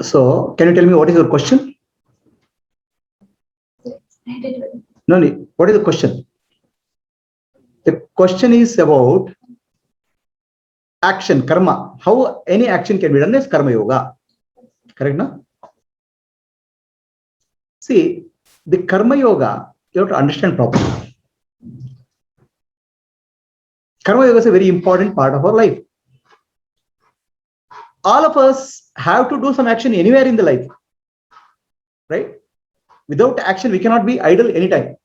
So, can you tell me what is your question? No, no. What is the question? The question is about action, karma. How any action can be done is karma yoga. Correct, no? See, the karma yoga, you have to understand properly. Karma yoga is a very important part of our life. All of us have to do some action anywhere in the life, right? Without action, we cannot be idle anytime.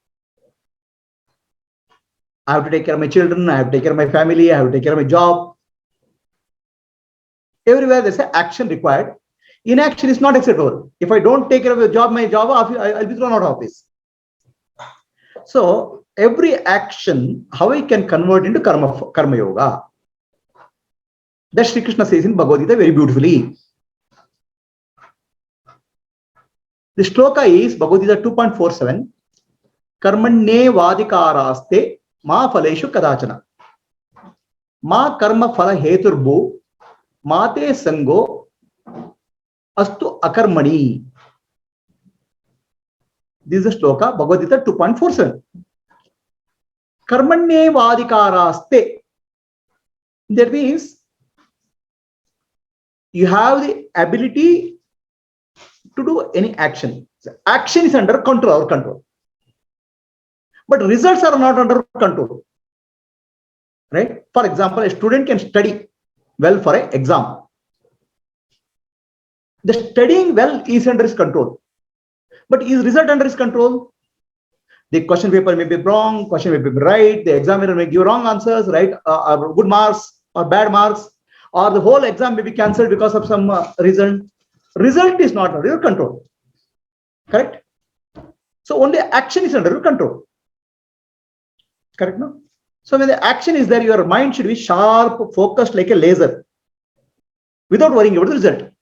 I have to take care of my children, I have to take care of my family, I have to take care of my job. Everywhere there's an action required. Inaction is not acceptable. If I don't take care of my job, I'll be thrown out of office. So every action, how I can convert into karma yoga. That Sri Krishna says in Bhagavad Gita very beautifully. The shloka is Bhagavad Gita 2.47. Karmanye vadikaraste ma phaleshu kadachana. Ma karma phala heturbu mate sango astu akarmani. This is the shloka, Bhagavad Gita 2.47. Karmanye vadikaraste. That means you have the ability to do any action. So action is under control. But results are not under control. Right? For example, a student can study well for an exam. The studying well is under his control. But is result under his control? The question paper may be wrong, question may be right, the examiner may give wrong answers, right? Or good marks or bad marks, or the whole exam may be cancelled because of some reason. Result is not under your control. Correct? So only action is under your control. Correct, no? So when the action is there, your mind should be sharp, focused like a laser, without worrying about the result.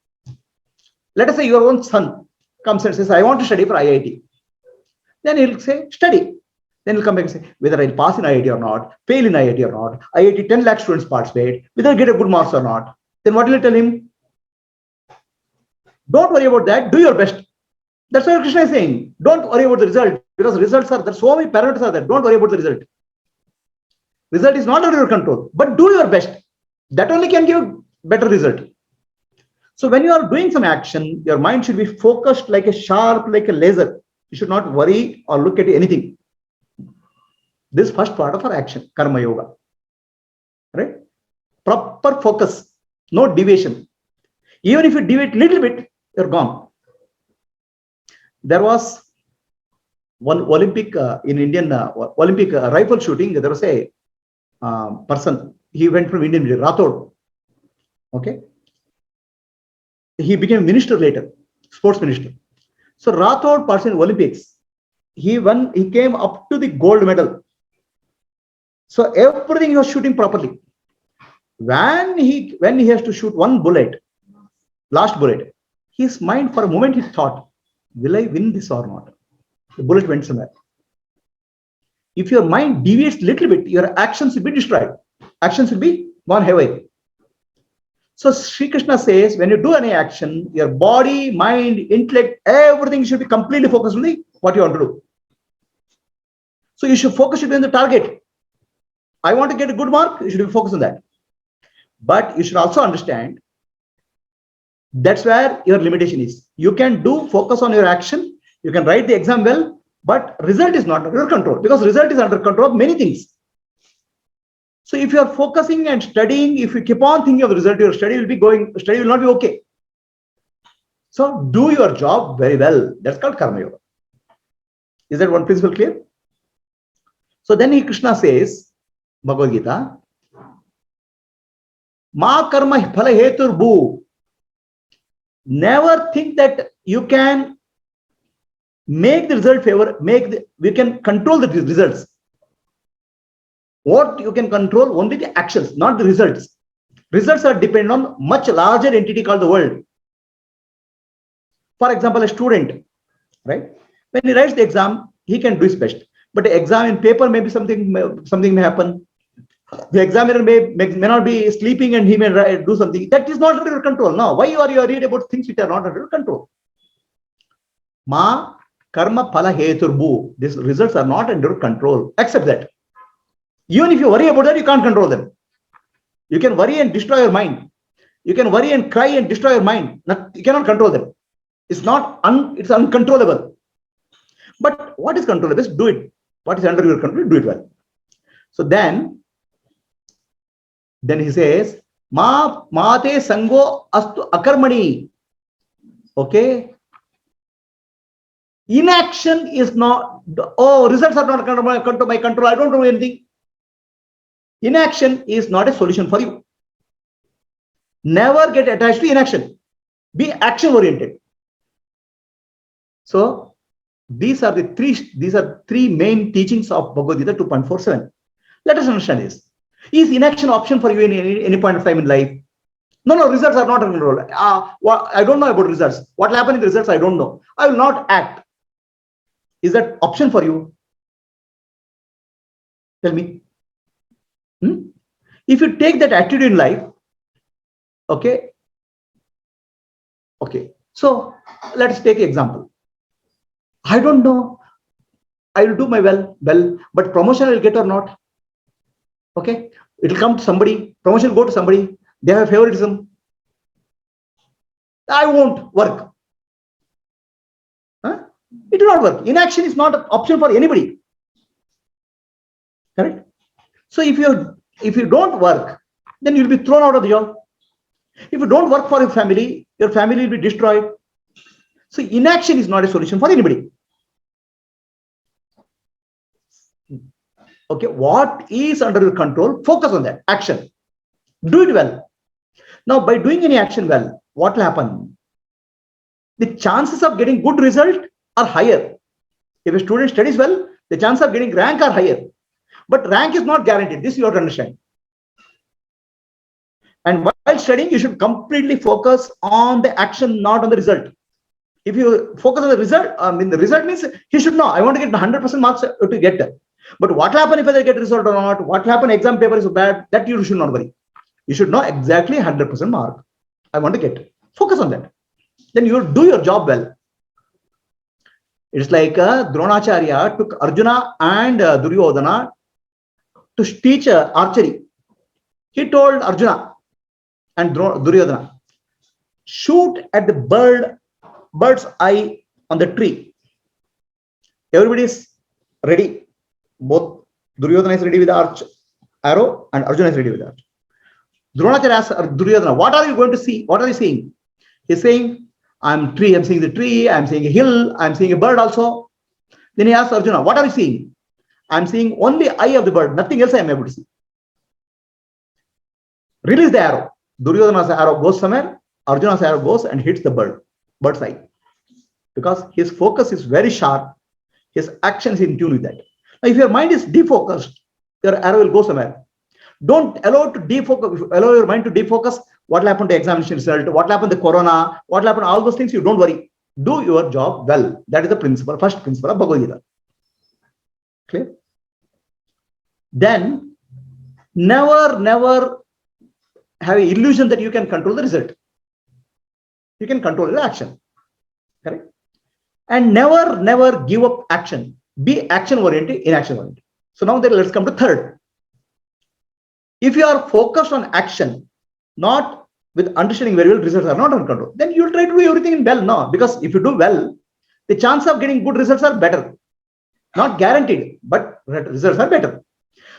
Let us say your own son comes and says, I want to study for IIT. Then he'll say, study. Then he'll come back and say, whether I'll pass in IIT or not, fail in IIT or not, IIT 10 lakh students participate, whether I get a good marks or not. Then what will you tell him? Don't worry about that, do your best. That's what Krishna is saying. Don't worry about the result, because results are there, so many parameters are there. Don't worry about the result. Result is not under your control, but do your best. That only can give better result. So when you are doing some action, your mind should be focused like a sharp, like a laser. You should not worry or look at anything. This first part of our action, karma yoga. Right? Proper focus, no deviation. Even if you deviate little bit, you're gone. There was one Olympic in Indian Olympic rifle shooting. There was a person. He went from Indian military, Rathod. Okay. He became minister later, sports minister. So Rathod participated in Olympics. He won. He came up to the gold medal. So everything he was shooting properly. When he has to shoot one bullet, last bullet, his mind for a moment he thought, will I win this or not? The bullet went somewhere. If your mind deviates little bit, your actions will be destroyed. Actions will be gone haywire. So Sri Krishna says, when you do any action, your body, mind, intellect, everything should be completely focused on what you want to do. So you should focus on the target. I want to get a good mark, you should be focused on that. But you should also understand, that's where your limitation is. You can focus on your action, you can write the exam well, but result is not under your control, because result is under control of many things. So if you are focusing and studying, if you keep on thinking of the result, your study will not be okay. So do your job very well. That's called karma yoga. Is that one principle clear? So then Krishna says, Bhagavad Gita, Ma karma phala hetur bhu. Never think that you can make the result favor, we can control the results. What you can control? Only the actions, not the results. Results are dependent on much larger entity called the world. For example, a student, right? When he writes the exam, he can do his best. But the exam in paper, maybe something may happen. The examiner may not be sleeping and he may do something. That is not under your control. Now, why are you worried about things which are not under your control? Ma karma phala heturbu. These results are not under your control. Accept that. Even if you worry about that, you can't control them. You can worry and destroy your mind. You can worry and cry and destroy your mind. You cannot control them. It's not it's uncontrollable. But what is controllable? Do it. What is under your control? Do it well. So then he says, Ma mate sango astu akarmani. Okay. Inaction is not, oh, results are not under my control. I don't do anything. Inaction is not a solution for you. Never get attached to inaction. Be action oriented. So these are three main teachings of Bhagavad Gita 2.47. Let us understand this. Is inaction option for you in any point of time in life? No, results are not under control. I don't know about results. What will happen in the results, I don't know. I will not act. Is that option for you? Tell me. If you take that attitude in life, okay. So let's take an example. I don't know. I will do my well, but promotion I will get or not. Okay, it will come to somebody. Promotion will go to somebody. They have favoritism. I won't work. It will not work. Inaction is not an option for anybody. Correct? So if you don't work, then you'll be thrown out of the job. If you don't work for your family will be destroyed. So inaction is not a solution for anybody. Okay, what is under your control? Focus on that action. Do it well. Now, by doing any action well, what will happen? The chances of getting good result are higher. If a student studies well, the chances of getting rank are higher. But rank is not guaranteed. This you have to understand. And while studying, you should completely focus on the action, not on the result. If you focus on the result, the result means he should know, I want to get 100% marks to get that. But what will happen if I get result or not? What will happen exam paper is bad? That you should not worry. You should know exactly 100% mark. I want to get. Focus on that. Then you will do your job well. It's like Dronacharya took Arjuna and Duryodhana to teach archery. He told Arjuna and Duryodhana, shoot at the bird's eye on the tree. Everybody is ready. Both Duryodhana is ready with the arrow and Arjuna is ready with the arrow. Dronacharya asks Duryodhana, what are you going to see? What are you seeing? He's saying, I'm seeing the tree, I'm seeing a hill, I'm seeing a bird also. Then he asks Arjuna, what are you seeing? I'm seeing only eye of the bird, nothing else I am able to see. Release the arrow. Duryodhana's arrow goes somewhere, Arjuna's arrow goes and hits the bird's eye. Because his focus is very sharp, his action is in tune with that. Now, if your mind is defocused, your arrow will go somewhere. Don't allow your mind to defocus. What will happen to examination result? What will happen to corona? What will happen to all those things? You don't worry. Do your job well. That is the principle, first principle of Bhagavad Gita. Clear? Then, never have an illusion that you can control the result. You can control the action. Correct? And never give up action. Be action oriented, inaction oriented. So now let's come to third. If you are focused on action, not with understanding very well, results are not under control, then you will try to do everything well. No, because if you do well, the chance of getting good results are better. Not guaranteed, but results are better.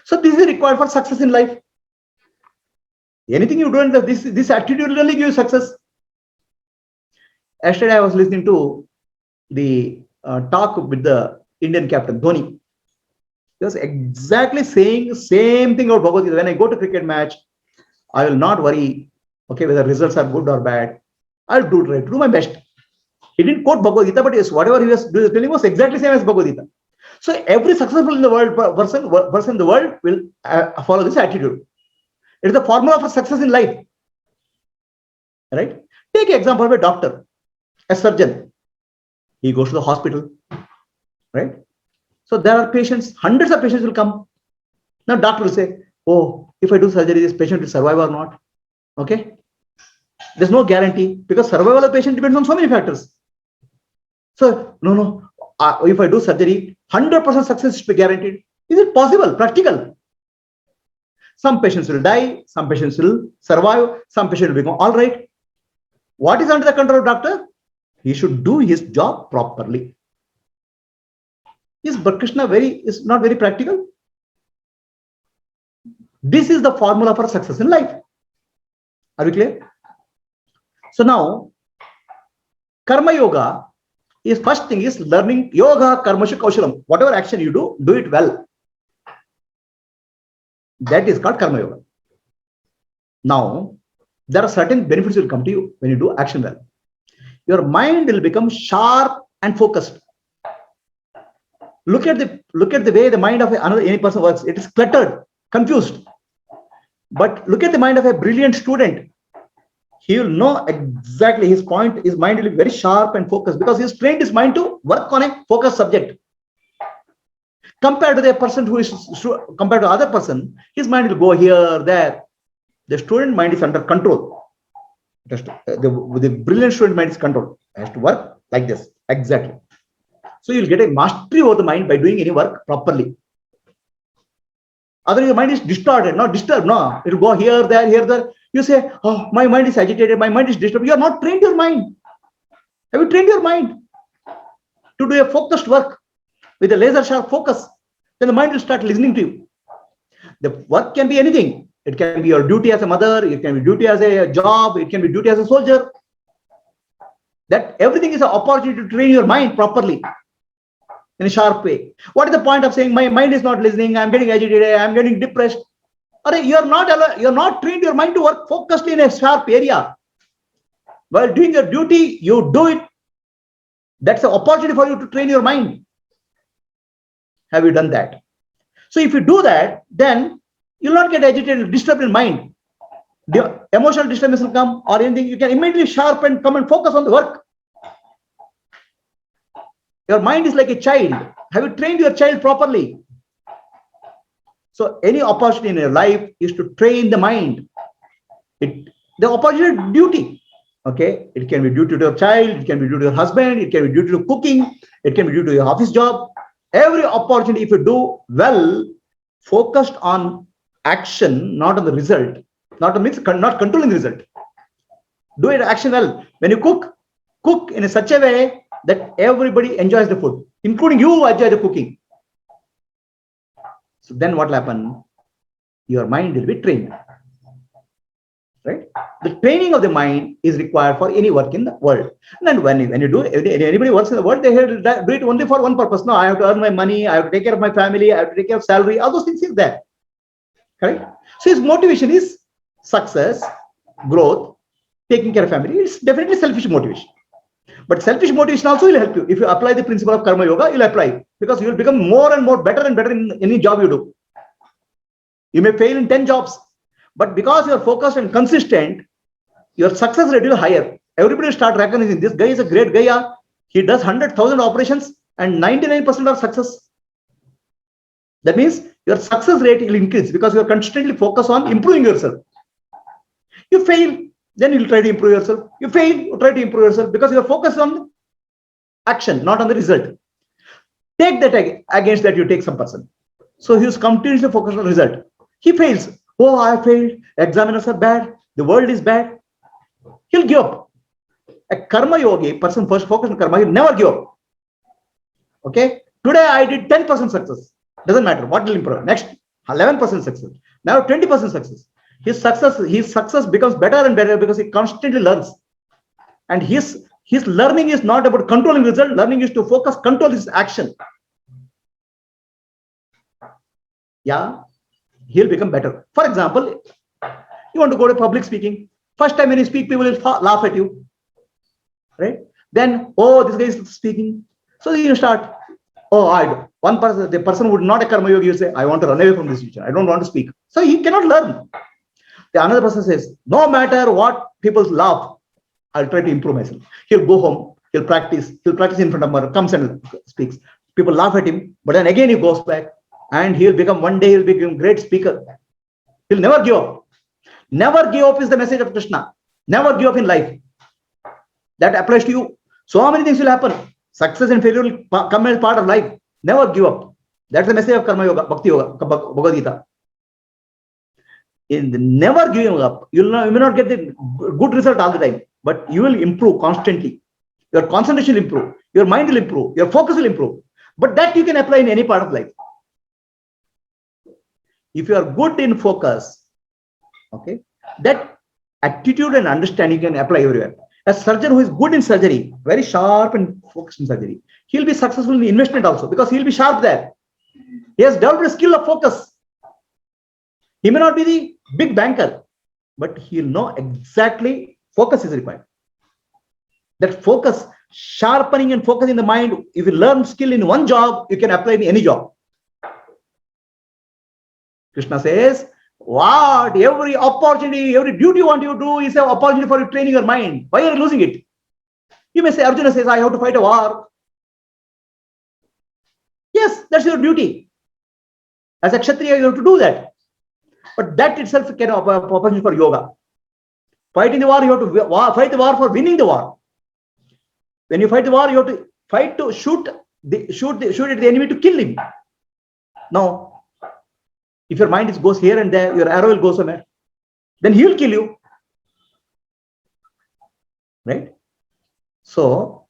So this is required for success in life. Anything you do in this attitude will only give you success. Yesterday I was listening to the talk with the Indian captain Dhoni. He was exactly saying the same thing about Bhagavad Gita. When I go to cricket match, I will not worry, okay, whether results are good or bad. I'll try to do my best. He didn't quote Bhagavad Gita, but yes, whatever he was telling was exactly same as Bhagavad Gita. So every successful in the world person in the world will follow this attitude. It is the formula for success in life. Right? Take an example of a doctor, a surgeon. He goes to the hospital. Right? So there are patients, hundreds of patients will come. Now doctor will say, oh, if I do surgery, this patient will survive or not. Okay. There's no guarantee because survival of the patient depends on so many factors. So, no. If I do surgery, 100% success is guaranteed. Is it possible? Practical? Some patients will die, some patients will survive, some patients will become all right. What is under the control of doctor? He should do his job properly. Is Krishna is not very practical? This is the formula for success in life. Are we clear? So now, Karma Yoga is first thing is learning yoga karmashu kaushalam. Whatever action you do it well. That is called Karma Yoga. Now, there are certain benefits will come to you when you do action well. Your mind will become sharp and focused. Look at the way the mind of any person works. It is cluttered, confused. But look at the mind of a brilliant student. He will know exactly his point. His mind will be very sharp and focused because he has trained his mind to work on a focused subject. Compared to the person compared to other person, his mind will go here, there. The student mind is under control. The brilliant student mind is controlled. It has to work like this. Exactly. So you'll get a mastery over the mind by doing any work properly. Otherwise, your mind is distorted, not disturbed. No, it will go here, there, here, there. You say, oh, my mind is agitated, my mind is disturbed. You are not trained your mind. Have you trained your mind to do a focused work with a laser sharp focus? Then the mind will start listening to you. The work can be anything. It can be your duty as a mother, it can be duty as a job, it can be duty as a soldier. That everything is an opportunity to train your mind properly in a sharp way. What is the point of saying my mind is not listening, I'm getting agitated, I'm getting depressed? You're not trained your mind to work focused in a sharp area. While doing your duty, you do it. That's an opportunity for you to train your mind. Have you done that? So if you do that, then you'll not get agitated, disturbed in mind. The emotional disturbance will come or anything, you can immediately sharpen, come and focus on the work. Your mind is like a child. Have you trained your child properly? So any opportunity in your life is to train the mind. The opportunity duty. Okay, it can be due to your child, it can be due to your husband, it can be due to cooking, it can be due to your office job. Every opportunity, if you do well, focused on action, not on the result, not controlling the result. Do it action well. When you cook in such a way that everybody enjoys the food, including you enjoy the cooking. So then what will happen? Your mind will be trained. Right? The training of the mind is required for any work in the world. And when you do, anybody works in the world, they do it only for one purpose. No, I have to earn my money, I have to take care of my family, I have to take care of salary, all those things is there. Correct? So his motivation is success, growth, taking care of family. It's definitely selfish motivation. But selfish motivation also will help you. If you apply the principle of Karma Yoga, you'll apply because you will become more and more better and better in any job you do. You may fail in 10 jobs, but because you are focused and consistent, your success rate will higher. Everybody will start recognizing this guy is a great guy. He does 100,000 operations and 99% are success. That means your success rate will increase because you are constantly focused on improving yourself. You fail, then you'll try to improve yourself. You fail, you try to improve yourself because you are focused on action, not on the result. Take that against that, you take some person. So he is continuously focused on result. He fails. Oh, I failed. Examiners are bad. The world is bad. He'll give up. A karma yogi person first focus on karma, he'll never give up. Okay. Today I did 10% success. Doesn't matter what will improve. Next 11% success. Now 20% success. His success becomes better and better because he constantly learns. And his learning is not about controlling result. Learning is to focus, control his action. Yeah. He'll become better. For example, you want to go to public speaking. First time when you speak, people will laugh at you. Right? Then, oh, this guy is speaking. So you start. Oh, the person would not a karma yogi, you say, I want to run away from this teacher. I don't want to speak. So he cannot learn. The another person says, no matter what people laugh, I'll try to improve myself. He'll go home, he'll practice in front of mirror, comes and speaks. People laugh at him, but then again he goes back and one day he'll become a great speaker. He'll never give up. Never give up is the message of Krishna. Never give up in life. That applies to you. So many things will happen. Success and failure will come as part of life. Never give up. That's the message of Karma Yoga, Bhakti Yoga, Bhagavad Gita. In never giving up, you may not get the good result all the time, but you will improve constantly. Your concentration will improve. Your mind will improve. Your focus will improve. But that you can apply in any part of life. If you are good in focus, okay, that attitude and understanding can apply everywhere. A surgeon who is good in surgery, very sharp and focused in surgery, he'll be successful in investment also because he'll be sharp there. He has developed a skill of focus. He may not be the big banker, but he'll know exactly focus is required. That focus, sharpening and focusing the mind, if you learn skill in one job, you can apply in any job. Krishna says, what? Every opportunity, every duty you want to do is an opportunity for you training your mind. Why are you losing it? You may say, Arjuna says, I have to fight a war. Yes, that's your duty. As a Kshatriya, you have to do that. But that itself can be an opportunity for yoga. Fighting the war, you have to fight the war for winning the war. When you fight the war, you have to fight to shoot at the enemy to kill him. Now, if your mind goes here and there, your arrow will go somewhere. Then he will kill you. Right? So,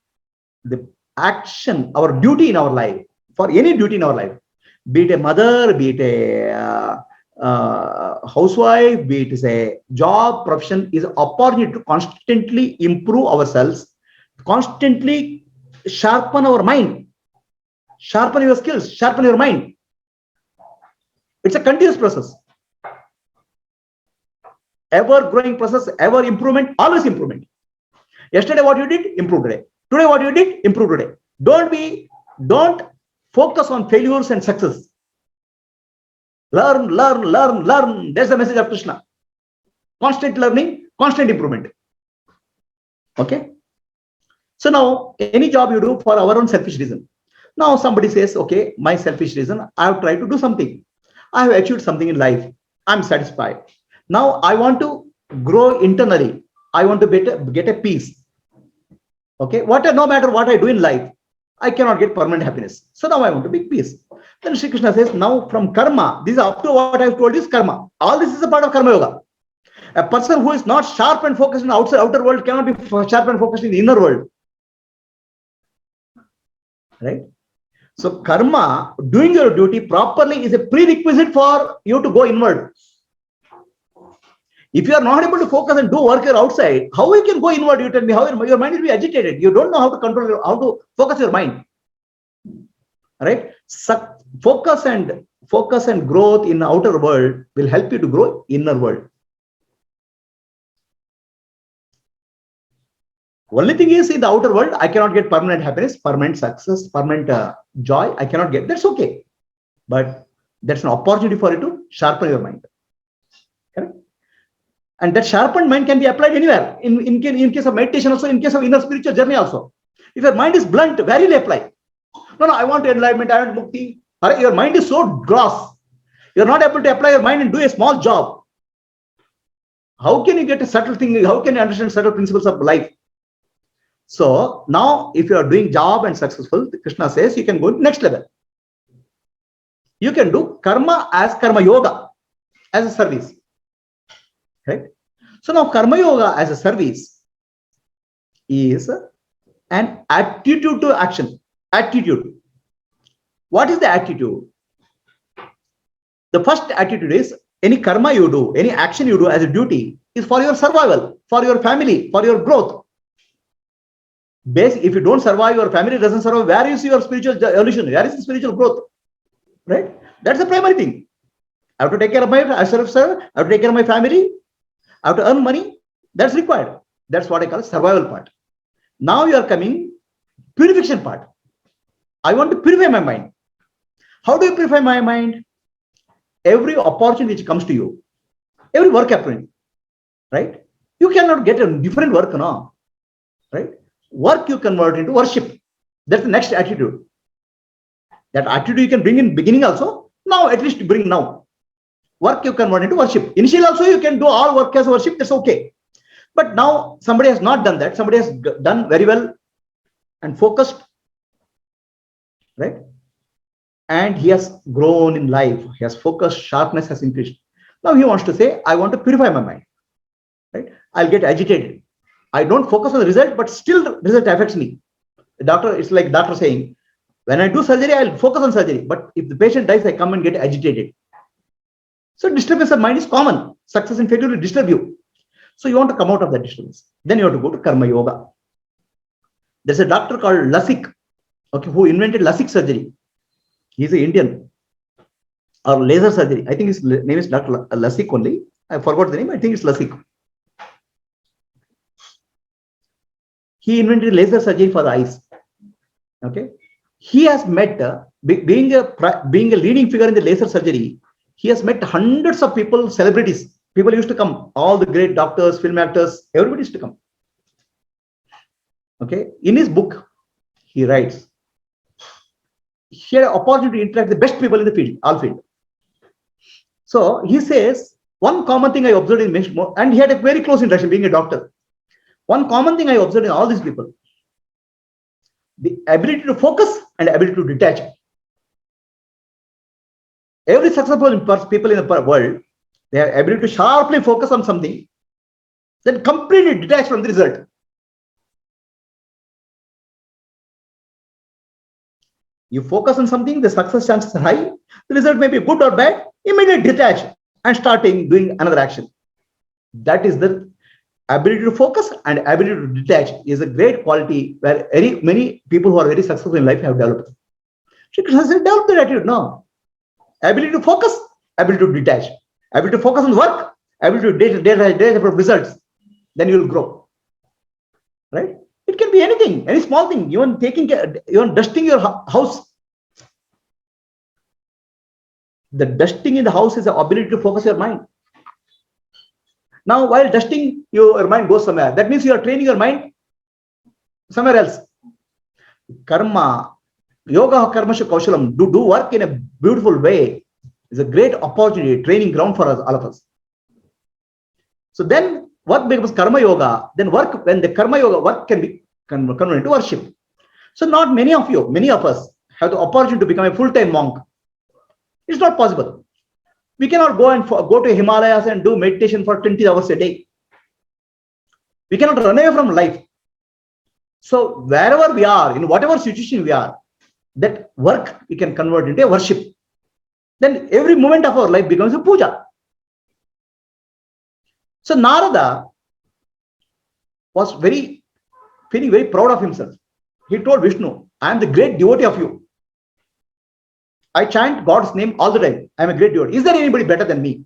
the action, our duty in our life, for any duty in our life, be it a mother, be it a housewife, be it a job, profession, is an opportunity to constantly improve ourselves, constantly sharpen our mind, sharpen your skills, sharpen your mind. It's a continuous process. Ever growing process, ever improvement, always improvement. Yesterday what you did, improve today. Today what you did, improve today. Don't focus on failures and success. Learn, learn, learn, learn. That's the message of Krishna. Constant learning, constant improvement. Okay. So now, any job you do for our own selfish reason. Now somebody says, okay, my selfish reason, I have tried to do something. I have achieved something in life. I'm satisfied. Now I want to grow internally. I want to get a peace. Okay. No matter what I do in life, I cannot get permanent happiness. So now I want to be peace. Then Sri Krishna says, now from karma, this is up to what I have told you is karma. All this is a part of karma yoga. A person who is not sharp and focused in the outer world cannot be sharp and focused in the inner world. Right? So karma, doing your duty properly, is a prerequisite for you to go inward. If you are not able to focus and do work outside, how you can go inward? You tell me, how your mind will be agitated. You don't know how to control, how to focus your mind. Right? So focus and growth in the outer world will help you to grow inner world. Only thing is, in the outer world, I cannot get permanent happiness, permanent success, permanent joy. I cannot get. That's okay. But that's an opportunity for you to sharpen your mind. Correct? And that sharpened mind can be applied anywhere. In case of meditation also, in case of inner spiritual journey also. If your mind is blunt, where will you apply? No, I want enlightenment, I want mukti. Your mind is so gross. You're not able to apply your mind and do a small job. How can you get a subtle thing? How can you understand subtle principles of life? So now, if you are doing job and successful, Krishna says you can go to next level. You can do karma as karma yoga, as a service. Right? So now karma yoga as a service is an attitude to action. Attitude. What is the attitude? The first attitude is any karma you do, any action you do as a duty is for your survival, for your family, for your growth. If you don't survive, your family doesn't survive, where is your spiritual evolution? Where is the spiritual growth? Right? That's the primary thing. I have to take care of myself, I have to take care of my family, I have to earn money. That's required. That's what I call survival part. Now you are coming purification part. I want to purify my mind. How do you purify my mind? Every opportunity which comes to you, every work happening, right? You cannot get a different work now, right? Work you convert into worship. That's the next attitude. That attitude you can bring in beginning also. Now, at least bring now. work you convert into worship. Initially also you can do all work as worship, that's okay. But now somebody has not done that. Somebody has done very well and focused, right? And he has grown in life. He has focused, sharpness has increased. Now he wants to say, I want to purify my mind, right? I'll get agitated. I don't focus on the result, but still the result affects me. The doctor, it's like doctor saying, when I do surgery, I'll focus on surgery. But if the patient dies, I come and get agitated. So disturbance of mind is common. Success and failure will disturb you. So you want to come out of that disturbance. Then you have to go to Karma Yoga. There's a doctor called Lasik, okay, who invented Lasik surgery. He's an Indian, or laser surgery. I think his name is Dr. Lasik only. I forgot the name. I think it's Lasik. He invented laser surgery for the eyes. Okay, he has met being a leading figure in the laser surgery. He has met hundreds of people, celebrities. People used to come. All the great doctors, film actors, everybody used to come. Okay, in his book, he writes, he had an opportunity to interact with the best people in the field, all field. So he says, one common thing I observed in Meshmo, and he had a very close interaction being a doctor. One common thing I observed in all these people, the ability to focus and ability to detach. Every successful people in the world, they have ability to sharply focus on something, then completely detach from the result. You focus on something, the success chances are high. The result may be good or bad. Immediately detach and starting doing another action. That is the ability to focus and ability to detach is a great quality where many people who are very successful in life have developed. She has developed that attitude. No. Ability to focus, ability to detach. Ability to focus on work, ability to detach from results. Then you will grow. Right? It can be anything, any small thing, even dusting your house. The dusting in the house is the ability to focus your mind. Now, while dusting, your mind goes somewhere. That means you are training your mind somewhere else. Karma, yoga, karma, kaushalam, do work in a beautiful way is a great opportunity, training ground for us, all of us. So then work becomes karma yoga, then work, when the karma yoga work can be converted into worship. So not many of you, many of us have the opportunity to become a full-time monk. It's not possible. We cannot go to Himalayas and do meditation for 20 hours a day. We cannot run away from life. So wherever we are, in whatever situation we are, that work we can convert into a worship. Then every moment of our life becomes a puja. So Narada was feeling very proud of himself. He told Vishnu, I am the great devotee of you. I chant God's name all the time. I am a great devotee. Is there anybody better than me?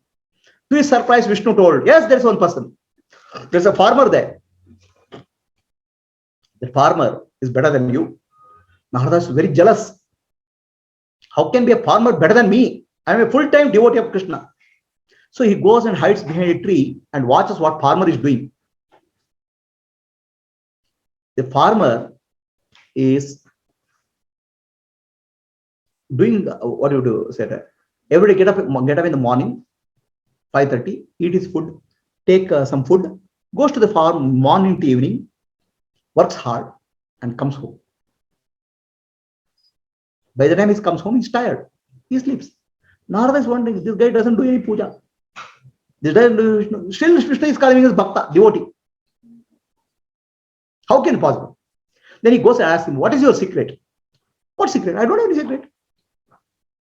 To his surprise, Vishnu told, yes, there is one person. There's a farmer there. The farmer is better than you. Narada is very jealous. How can be a farmer better than me? I am a full-time devotee of Krishna. So he goes and hides behind a tree and watches what farmer is doing. The farmer is doing what you do, say that every day get up in the morning, 5:30, eat his food, take some food, goes to the farm morning to evening, works hard and comes home. By the time he comes home, he's tired. He sleeps. Narada is wondering, this guy doesn't do any puja. This guy still Krishna is calling him as bhakta, devotee. How can it be possible? Then he goes and asks him, what is your secret? What secret? I don't have any secret.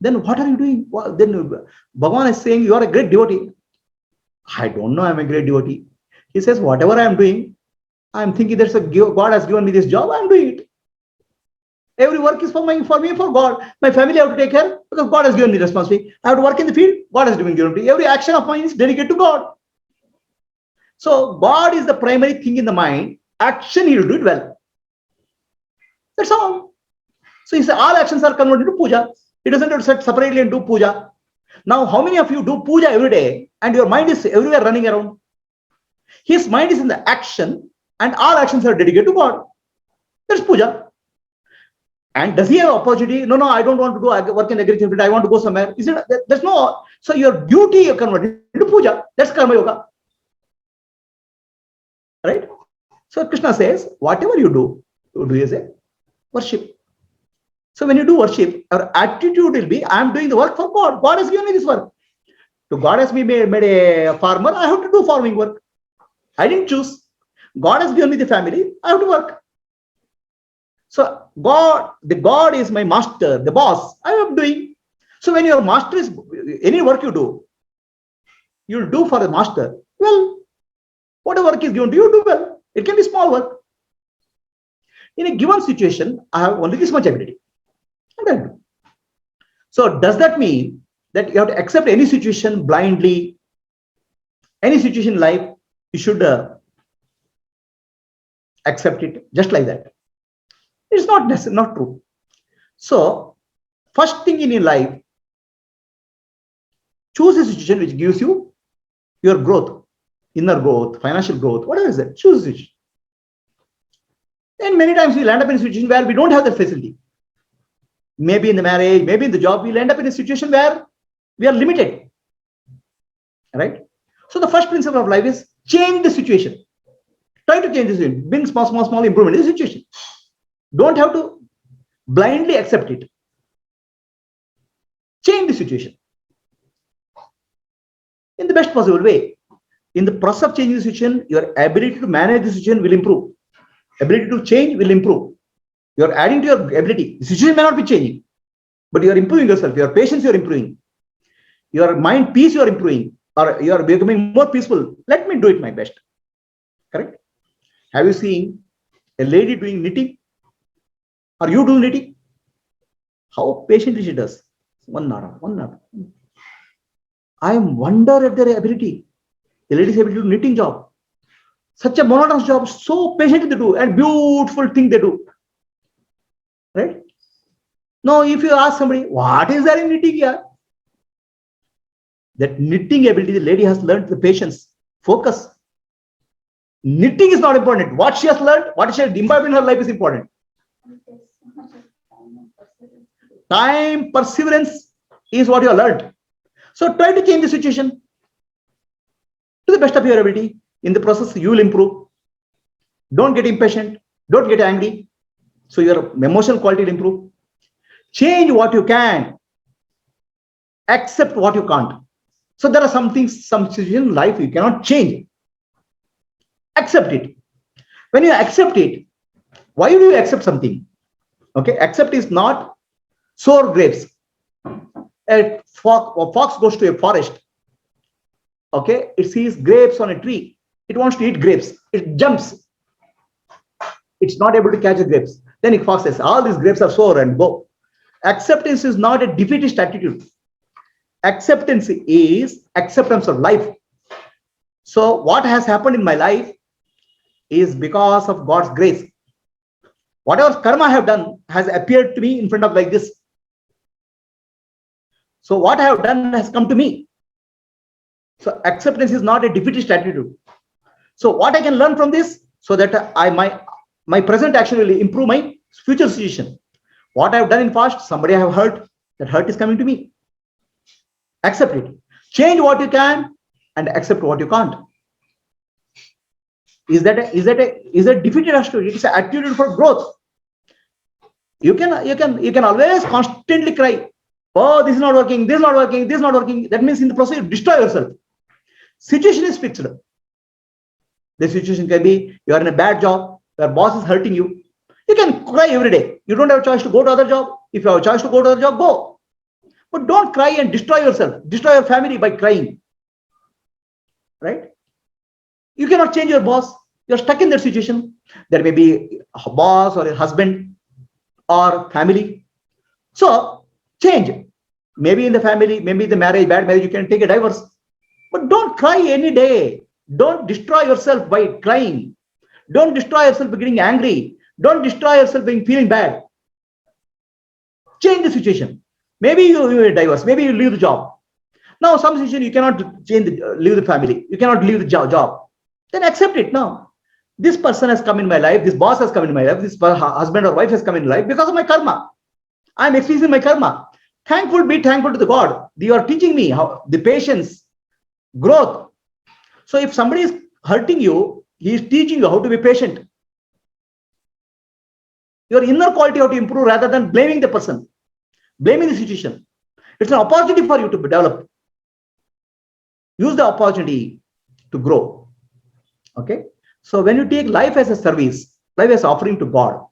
Then what are you doing? Well, then Bhagavan is saying, you are a great devotee. I don't know, I'm a great devotee. He says, whatever I am doing, I'm thinking there's God has given me this job, I'm doing it. Every work is for me, for God. My family I have to take care because God has given me responsibility. I have to work in the field, God has given me. Every action of mine is dedicated to God. So God is the primary thing in the mind. Action, he will do it well. That's all. So he said, all actions are converted to puja. He doesn't set separately and do puja. Now, how many of you do puja every day and your mind is everywhere running around? His mind is in the action and all actions are dedicated to God. That's puja. And does he have opportunity? No, I don't want to do work in agriculture. I want to go somewhere. Is it? There's no. So your duty you convert into puja. That's karma yoga, right? So Krishna says, whatever you do as a worship. So when you do worship, our attitude will be, I am doing the work for God. God has given me this work. So God has made a farmer. I have to do farming work. I didn't choose. God has given me the family. I have to work. So the God is my master, the boss. I am doing. So when your master is, any work you do, you'll do for the master. Well, whatever work is given to you, do well. It can be small work. In a given situation, I have only this much ability. And I do. So does that mean that you have to accept any situation blindly? Any situation in life, you should accept it just like that. It's not true. So first thing in your life, choose a situation which gives you your growth, inner growth, financial growth, whatever is it, choose it. And many times we'll end up in a situation where we don't have the facility. Maybe in the marriage, maybe in the job, we'll end up in a situation where we are limited. Right? So the first principle of life is change the situation. Try to change the situation. Bring small improvement in the situation. Don't have to blindly accept it. Change the situation in the best possible way. In the process of changing the situation, your ability to manage the situation will improve. Ability to change will improve. You're adding to your ability. The situation may not be changing, but you're improving yourself. Your patience, you're improving. Your mind peace, you're improving. Or you're becoming more peaceful. Let me do it my best. Correct? Have you seen a lady doing knitting? Or you do knitting? How patiently she does. One hour. I wonder at their ability. The lady's ability to do knitting job. Such a monotonous job, so patiently they do, and beautiful thing they do. Right? Now, if you ask somebody, what is there in knitting here? That knitting ability, the lady has learned the patience, focus. Knitting is not important. What she has learned, what she has imbibed in her life is important. Time, perseverance is what you have learned. So try to change the situation to the best of your ability. In the process, you will improve. Don't get impatient. Don't get angry. So your emotional quality will improve. Change what you can. Accept what you can't. So there are some things, some situations in life you cannot change. Accept it. When you accept it, why do you accept something? Okay, accept is not sour grapes. A fox goes to a forest. Okay, it sees grapes on a tree. It wants to eat grapes. It jumps. It's not able to catch the grapes. Then the fox says, all these grapes are sour and go. Acceptance is not a defeatist attitude. Acceptance is acceptance of life. So what has happened in my life is because of God's grace. Whatever karma I have done has appeared to me in front of like this. So what I have done has come to me. So acceptance is not a defeatist attitude. So what I can learn from this, so that my present action will improve my future situation. What I have done in past, somebody I have hurt, that hurt is coming to me. Accept it. Change what you can and accept what you can't. Is that a defeated attitude? It is an attitude for growth. You can always constantly cry, oh, this is not working, this is not working, this is not working. That means in the process you destroy yourself. Situation is fixed. The situation can be you are in a bad job, your boss is hurting you. You can cry every day. You don't have a choice to go to other job. If you have a choice to go to other job, go. But don't cry and destroy yourself, destroy your family by crying. Right? You cannot change your boss. You're stuck in that situation. There may be a boss or a husband or family. So change. Maybe in the family, maybe the marriage, bad marriage, you can take a divorce. But don't cry any day. Don't destroy yourself by crying. Don't destroy yourself by getting angry. Don't destroy yourself by feeling bad. Change the situation. Maybe you divorce. Maybe you leave the job. Now, some situation you cannot leave the family. You cannot leave the job. Then accept it now. This person has come in my life, this boss has come in my life, this husband or wife has come in life because of my karma. I'm experiencing my karma. Be thankful to the God. You are teaching me how the patience, growth. So if somebody is hurting you, he is teaching you how to be patient. Your inner quality how to improve rather than blaming the person, blaming the situation. It's an opportunity for you to develop. Use the opportunity to grow. Okay. So when you take life as a service, life as offering to God,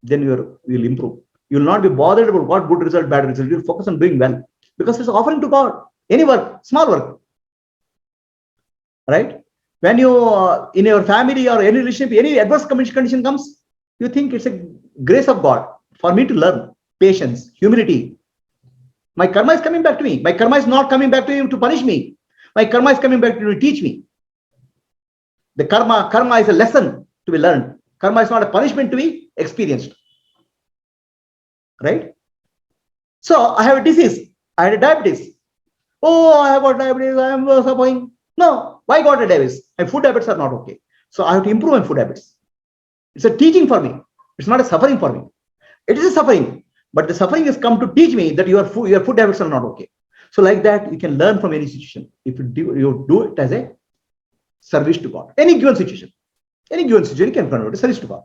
then you will improve. You will not be bothered about what good result, bad result. You will focus on doing well because it's offering to God. Any work, small work, right? When you in your family or any relationship, any adverse condition comes, you think it's a grace of God for me to learn patience, humility. My karma is coming back to me. My karma is not coming back to you to punish me. My karma is coming back to you to teach me. The karma is a lesson to be learned. Karma is not a punishment to be experienced. Right? So I have a disease. I had a diabetes. Oh, I have got diabetes. I am suffering. No, why got a diabetes? My food habits are not okay. So I have to improve my food habits. It's a teaching for me. It's not a suffering for me. It is a suffering, but the suffering has come to teach me that your food habits are not okay. So like that, you can learn from any situation. If you do it as a service to God. Any given situation you can convert to service to God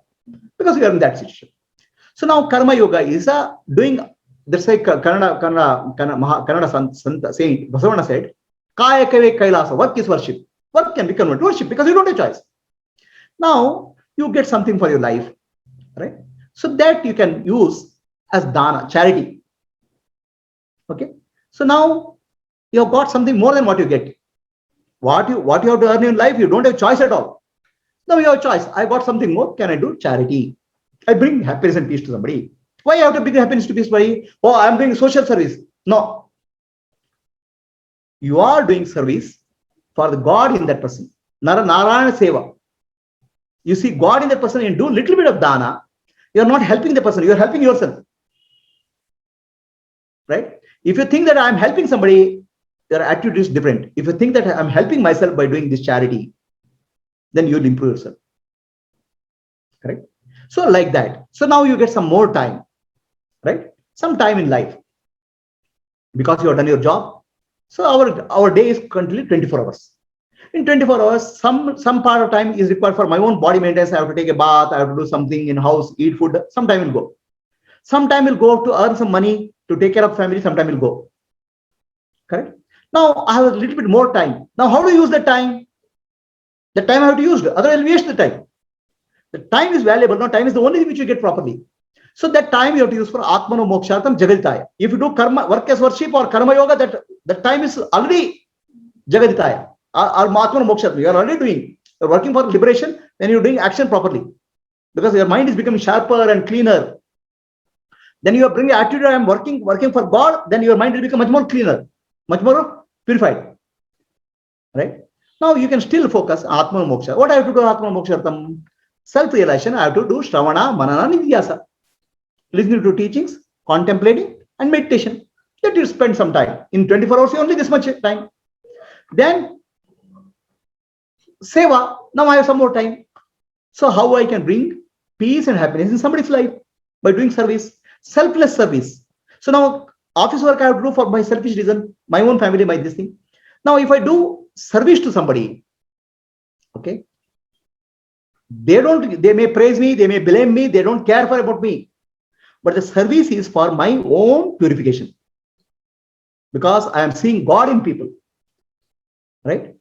because you are in that situation. So now karma yoga is doing. That's why Kannada saint Basavana said, "Kaya kave kailasa." Work is worship. Work can be converted to worship because you don't have a choice. Now you get something for your life, right? So that you can use as dana, charity. Okay. So now you have got something more than what you get. What you have to earn in life, you don't have choice at all. Now you have a choice. I got something more. Can I do charity? I bring happiness and peace to somebody. Why you have to bring happiness to peace? Why? Oh, I'm doing social service. No. You are doing service for the God in that person. Narayana Seva. You see God in that person and do little bit of dana. You're not helping the person. You're helping yourself. Right? If you think that I'm helping somebody, your attitude is different. If you think that I'm helping myself by doing this charity, then you'll improve yourself. Correct? So like that. So now you get some more time, right? Some time in life because you have done your job. So our day is currently 24 hours. In 24 hours, some part of time is required for my own body maintenance. I have to take a bath. I have to do something in house, eat food. Some time will go. Some time will go to earn some money to take care of family. Some time will go. Correct? Now I have a little bit more time. Now how do you use the time? The time I have to use. Otherwise, I'll waste the time. The time is valuable. Now time is the only thing which you get properly. So that time you have to use for Atmano Mokshartam Jagaditaya. If you do karma, work as worship or karma yoga, that time is already Jagaditaya. Or Atmano Mokshartam. You are already doing. You're working for liberation when you're doing action properly. Because your mind is becoming sharper and cleaner. Then you bring the attitude, I am working for God, then your mind will become much more cleaner, much more purified. Right? Now you can still focus Atmano Moksha. What I have to do Atmano Mokshartam? Self-realization, I have to do Shravana, Manana, Nidhyasa. Listening to teachings, contemplating, and meditation. That you spend some time. In 24 hours, only this much time. Then, Seva, now I have some more time. So how I can bring peace and happiness in somebody's life? By doing service, selfless service. So now, office work I have to do for my selfish reason, my own family, my this thing. Now, if I do service to somebody, okay, they may praise me, they may blame me, they don't care for about me. But the service is for my own purification. Because I am seeing God in people. Right?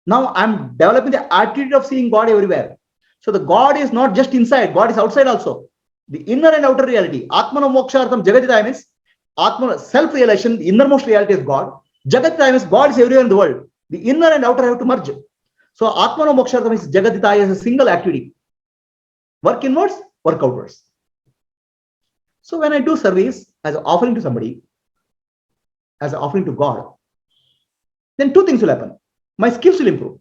Now I'm developing the attitude of seeing God everywhere. So the God is not just inside, God is outside also. The inner and outer reality. Atmano Mokshartam Jagaditaya means Atmana, self-realization, the innermost reality is God. Jagaditaya means God is everywhere in the world. The inner and outer have to merge. So Atmano Mokshartam is Jagaditaya as a single activity. Work inwards, work outwards. So when I do service as an offering to somebody, as an offering to God, then two things will happen. My skills will improve.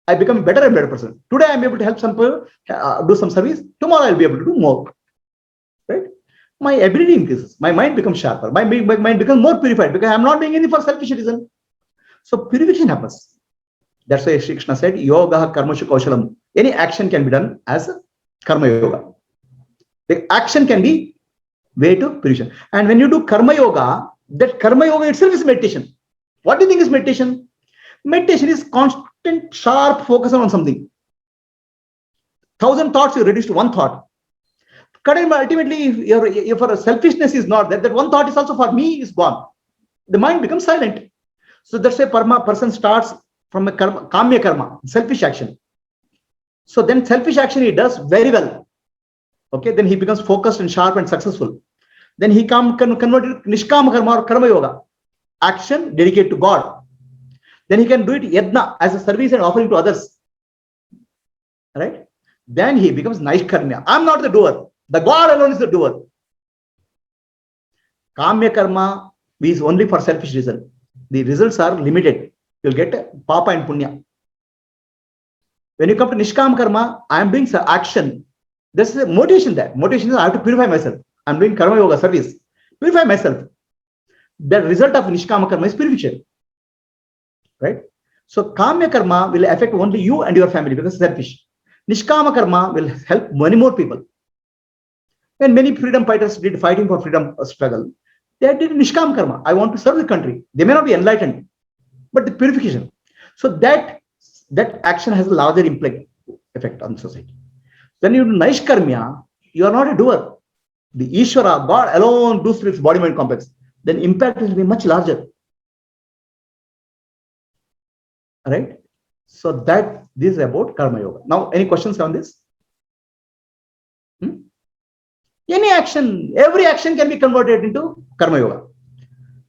I become a better and better person. Today I'm able to help some people do some service. Tomorrow I'll be able to do more. Right? My ability increases. My mind becomes sharper. My mind becomes more purified because I'm not doing anything for selfish reason. So purification happens. That's why Shri Krishna said, Yoga karmashu kaushalam. Any action can be done as karma yoga. The action can be way to purification. And when you do karma yoga, that karma yoga itself is meditation. What do you think is meditation? Meditation is constant, sharp focus on something. 1,000 thoughts, you reduce to one thought. Ultimately, if your selfishness is not there, that one thought is also for me is gone. The mind becomes silent. So that's why person starts from a kamya karma, selfish action. So then selfish action he does very well. Okay, then he becomes focused and sharp and successful. Then he can convert it nishkama karma or karma yoga, action dedicated to God. Then he can do it yadna as a service and offering to others. Right? Then he becomes naishkarmya. I'm not the doer. The God alone is the doer. Kamya karma is only for selfish reason. The results are limited. You'll get papa and punya. When you come to nishkam karma, I am doing action. There's a motivation there. Motivation is I have to purify myself. I'm doing karma yoga service. Purify myself. The result of nishkama karma is purification. Right? So kamya karma will affect only you and your family because it's selfish. Nishkama karma will help many more people. And many freedom fighters did fighting for freedom struggle. They did nishkam karma. I want to serve the country. They may not be enlightened, but the purification. So that action has a larger effect on society. When you do naishkarmya, you are not a doer. The Ishvara, God alone does its body mind complex. Then impact will be much larger. Right? So this is about karma yoga. Now, any questions on this? Any action, every action can be converted into karma yoga.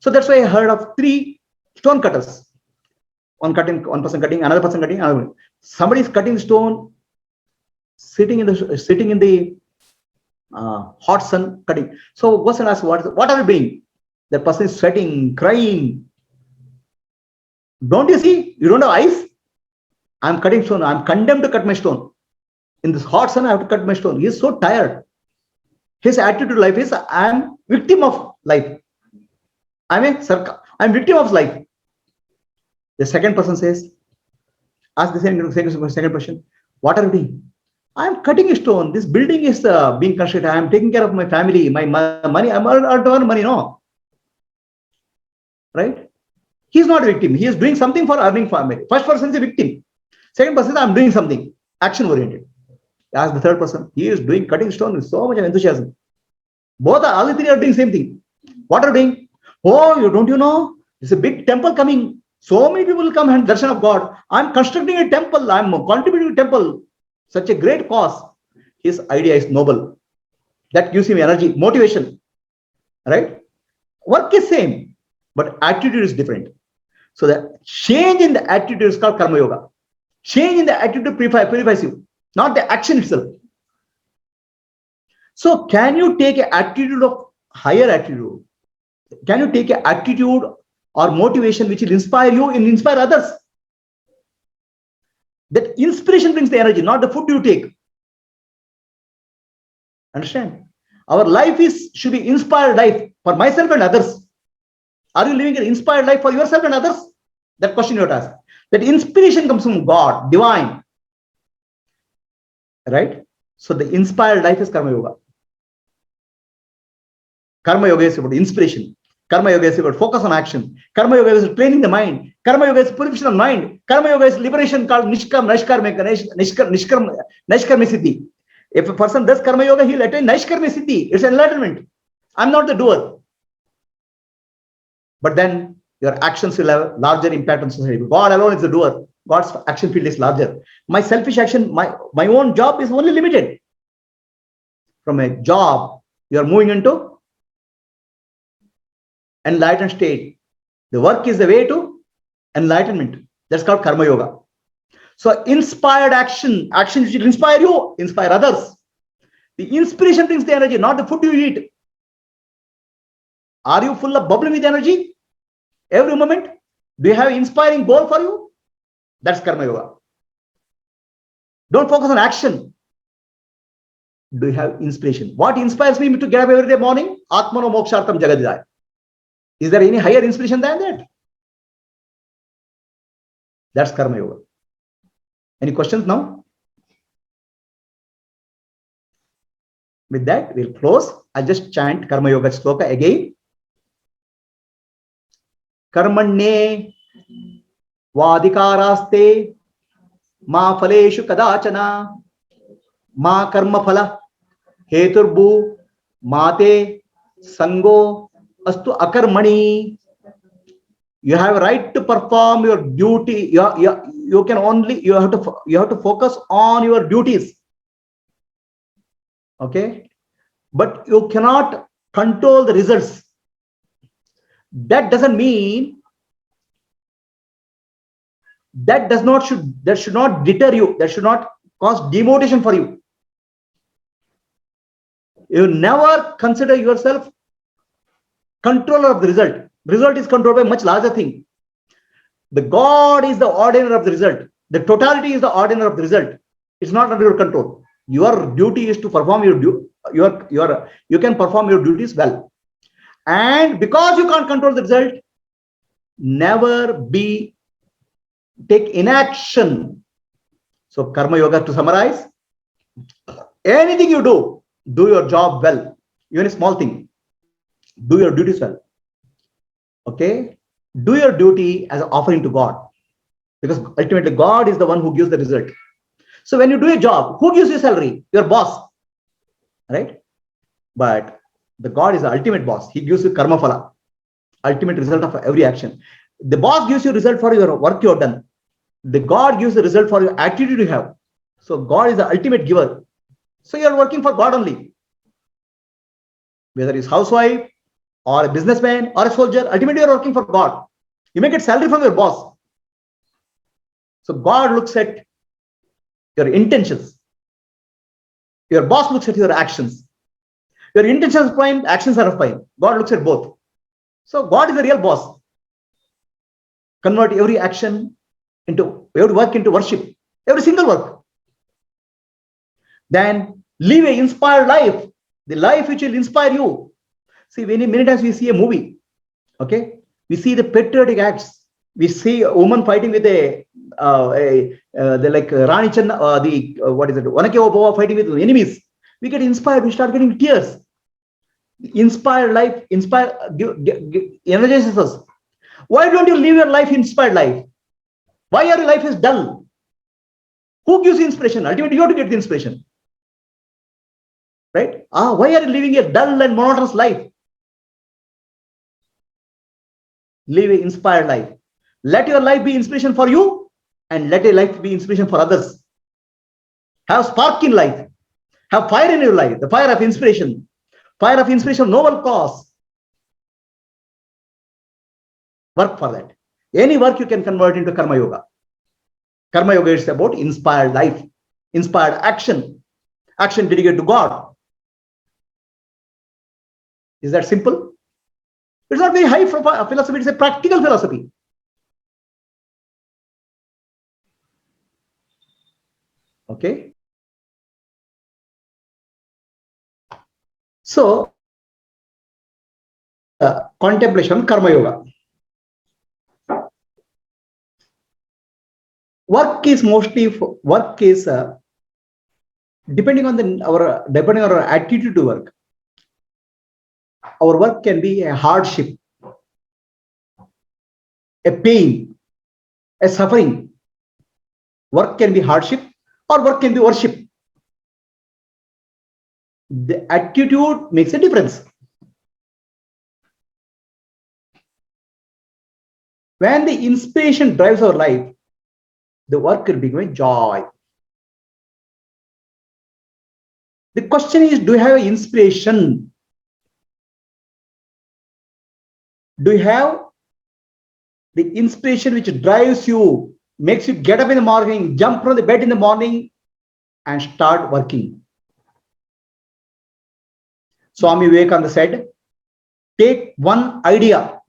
So that's why I heard of 3 stone cutters. One person cutting, another person cutting, another. Somebody is cutting stone, sitting in the hot sun cutting. So person asks, what are you doing? That person is sweating, crying. Don't you see? You don't have eyes? I'm cutting stone. I'm condemned to cut my stone. In this hot sun, I have to cut my stone. He is so tired. His attitude to life is, I'm victim of life. I'm victim of life. The second person says, ask the second question, what are you doing? I'm cutting a stone. This building is being constructed. I'm taking care of my family, my money. I'm not to earn money, no. Right? He's not a victim. He is doing something for earning family. First person is a victim. Second person is, I'm doing something, action oriented. Ask the third person. He is doing cutting stone with so much enthusiasm. All the 3 are doing same thing. What are you doing? Oh, don't you know? It's a big temple coming. So many people will come and darshan of God. I'm constructing a temple. I'm contributing to a temple. Such a great cause. His idea is noble. That gives him energy, motivation. Right? Work is same, but attitude is different. So the change in the attitude is called karma yoga. Change in the attitude purifies you, not the action itself. So can you take an attitude of higher attitude? Can you take an attitude or motivation which will inspire you and inspire others? That inspiration brings the energy, not the food you take. Understand? Our life should be inspired life for myself and others. Are you living an inspired life for yourself and others? That question you have to ask. That inspiration comes from God, divine. Right? So the inspired life is karma yoga. Karma yoga is about inspiration. Karma yoga is about focus on action. Karma yoga is training the mind. Karma yoga is purification of mind. Karma yoga is liberation called Nishkarma Siddhi. If a person does karma yoga, he'll attain Nishkarma Siddhi. It's enlightenment. I'm not the doer. But then your actions will have larger impact on society. God alone is the doer. God's action field is larger. My selfish action, my own job is only limited. From a job, you are moving into enlightened state. The work is the way to enlightenment. That's called karma yoga. So inspired action which will inspire you, inspire others. The inspiration brings the energy, not the food you eat. Are you full of bubbling with energy every moment? Do you have an inspiring goal for you? That's karma yoga. Don't focus on action. Do you have inspiration? What inspires me to get up every day morning? Atmano mokshartam jagadidaya. Is there any higher inspiration than that? That's karma yoga. Any questions now? With that, we'll close. I'll just chant Karma Yoga Shloka again. Karmanye Vadikaraste Ma Phaleshu Kadachana Ma Karma Phala Heturbu Mate Sango Astu Akarmani. You have a right to perform your duty. You can only, you have to focus on your duties. Okay, but you cannot control the results. That doesn't mean that should not deter you. That should not cause demotivation for you. You never consider yourself controller of the result. Result is controlled by much larger thing. The God is the ordiner of the result. The totality is the ordiner of the result. It's not under your control. Your duty is to perform you can perform your duties well. And because you can't control the result, never take inaction. So Karma Yoga, to summarize, anything you do your job well. Even a small thing, do your duties well. Okay, do your duty as an offering to God, because ultimately God is the one who gives the result. So when you do a job, who gives you salary? Your boss, right? But the God is the ultimate boss. He gives you karma phala, ultimate result of every action. The boss gives you result for your work you have done. The God gives the result for your attitude you have. So God is the ultimate giver. So you are working for God only. Whether it's housewife or a businessman or a soldier, ultimately you are working for God. You may get salary from your boss. So God looks at your intentions. Your boss looks at your actions. Your intentions are fine, actions are fine. God looks at both. So God is the real boss. Convert every action into, every work into worship. Every single work. Then live an inspired life. The life which will inspire you. See, many times we see a movie. Okay, we see the patriotic acts. We see a woman fighting with the like Rani Channa, what is it? Wanake Obawa fighting with enemies. We get inspired. We start getting tears. Inspired life, energizes us. Why don't you live your life inspired life? Why your life is dull? Who gives you inspiration? Ultimately, you have to get the inspiration. Right? Why are you living a dull and monotonous life? Live an inspired life. Let your life be inspiration for you, and let your life be inspiration for others. Have spark in life. Have fire in your life. The fire of inspiration. Fire of inspiration, noble cause. Work for that. Any work you can convert into Karma Yoga. Karma Yoga is about inspired life, inspired action, action dedicated to God. Is that simple? It's not very high philosophy, it's a practical philosophy. Okay. So, contemplation, Karma Yoga. Work is depending on our attitude to work. Our work can be a hardship, a pain, a suffering. Work can be hardship or work can be worship. The attitude makes a difference. When the inspiration drives our life, the work will become joy. The question is, do you have inspiration? Do you have the inspiration which drives you, makes you get up in the morning, jump from the bed in the morning and start working? Swami Vivekananda said, take one idea,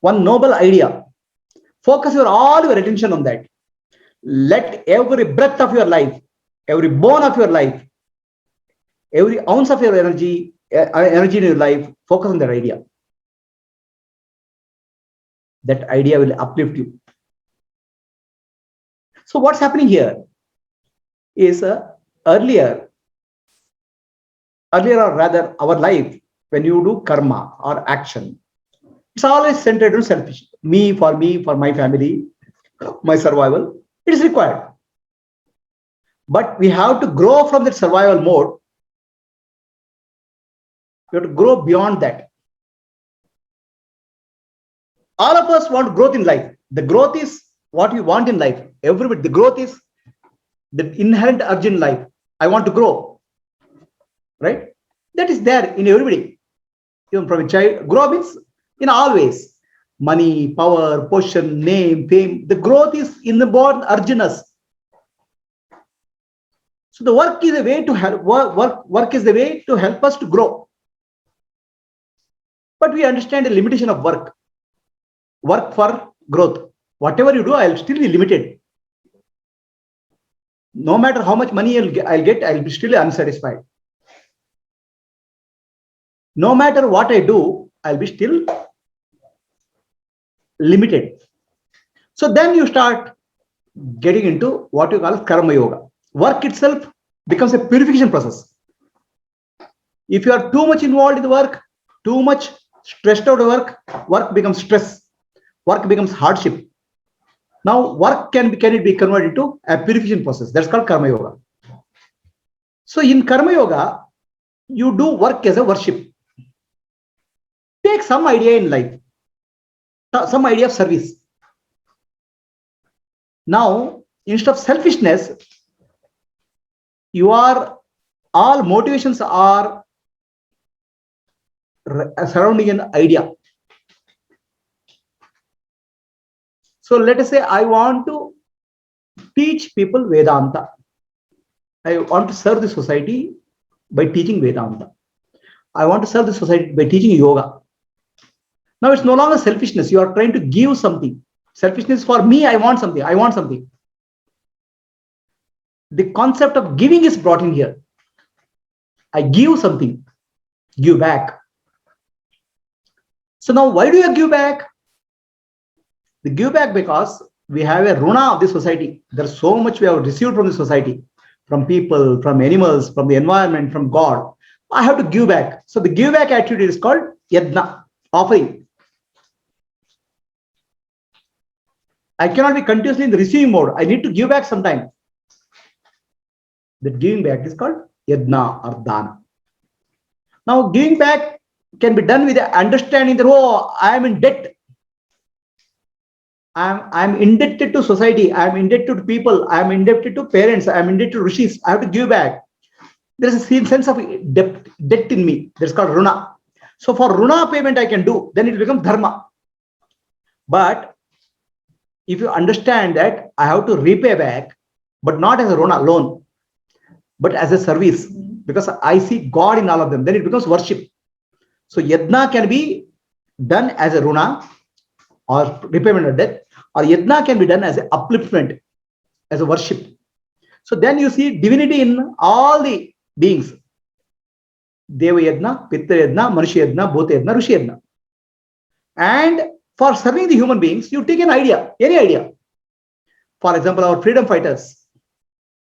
one noble idea, focus all your attention on that. Let every breath of your life, every bone of your life, every ounce of your energy in your life, focus on that idea. That idea will uplift you. So what's happening here is earlier, or rather our life, when you do karma or action, it's always centered on selfish. Me, for my family, my survival. It is required. But we have to grow from that survival mode. We have to grow beyond that. All of us want growth in life. The growth is what we want in life. Everybody, the growth is the inherent urge in life. I want to grow, right? That is there in everybody. Even from a child, grow means in all ways. Money, power, position, name, fame. The growth is in the born urge in us. So the work is a way to help. Work is the way to help us to grow. But we understand the limitation of work. Work for growth. Whatever you do, I'll still be limited. No matter how much money I'll get, I'll be still unsatisfied. No matter what I do, I'll be still limited. So then you start getting into what you call karma yoga. Work itself becomes a purification process. If you are too much involved in the work, too much stressed out of work becomes stress. Work becomes hardship. Now, work can it be converted into a purification process? That's called karma yoga. So in karma yoga, you do work as a worship. Take some idea in life, some idea of service. Now, instead of selfishness, all motivations are surrounding an idea. So let us say I want to teach people Vedanta. I want to serve the society by teaching Vedanta. I want to serve the society by teaching yoga. Now it's no longer selfishness. You are trying to give something. Selfishness for me, I want something. I want something. The concept of giving is brought in here. I give something, give back. So now why do you give back? We give back because we have a runa of the society. There's so much we have received from the society, from people, from animals, from the environment, from God. I have to give back. So the give back attitude is called yajna, offering. I cannot be continuously in the receiving mode. I need to give back sometime. That giving back is called yajna or dana. Now, giving back can be done with the understanding that, oh, I am in debt. I'm indebted to society. I'm indebted to people. I'm indebted to parents. I'm indebted to rishis. I have to give back. There is a sense of debt in me. That's called runa. So for runa payment I can do, then it becomes dharma. But if you understand that I have to repay back, but not as a loan, but as a service, because I see God in all of them, then it becomes worship. So yajna can be done as a runa or repayment of debt, or yajna can be done as an upliftment, as a worship. So then you see divinity in all the beings. Deva yajna, pitta yajna, manushya yajna, bhuta yajna, rishi yajna. And for serving the human beings, you take an idea, any idea. For example, our freedom fighters,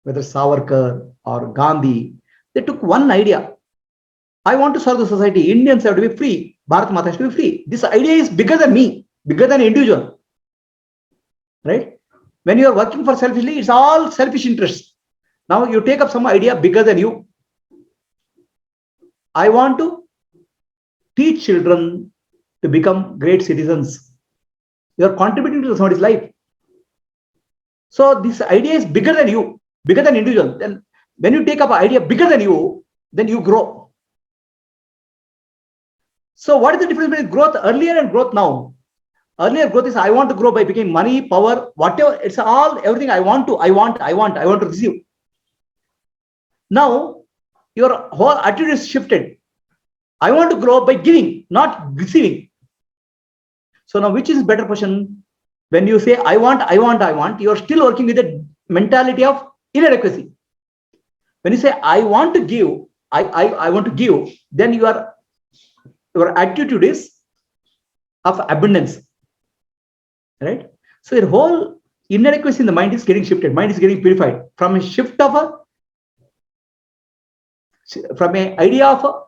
whether Savarkar or Gandhi, they took one idea. I want to serve the society. Indians have to be free. Bharat Mata has to be free. This idea is bigger than me, bigger than individual. Right? When you are working for selfishly, it's all selfish interest. Now you take up some idea bigger than you. I want to teach children to become great citizens. You are contributing to somebody's life. So this idea is bigger than you, bigger than individual. Then when you take up an idea bigger than you, then you grow. So what is the difference between growth earlier and growth now? Earlier growth is I want to grow by becoming money, power, whatever. It's all everything I want to receive. Now your whole attitude is shifted. I want to grow by giving, not receiving. So now which is better position? When you say I want, you are still working with the mentality of inadequacy. When you say I want to give, I want to give, then your attitude is of abundance. Right? So your whole inadequacy in the mind is getting shifted. Mind is getting purified from a shift of from an idea of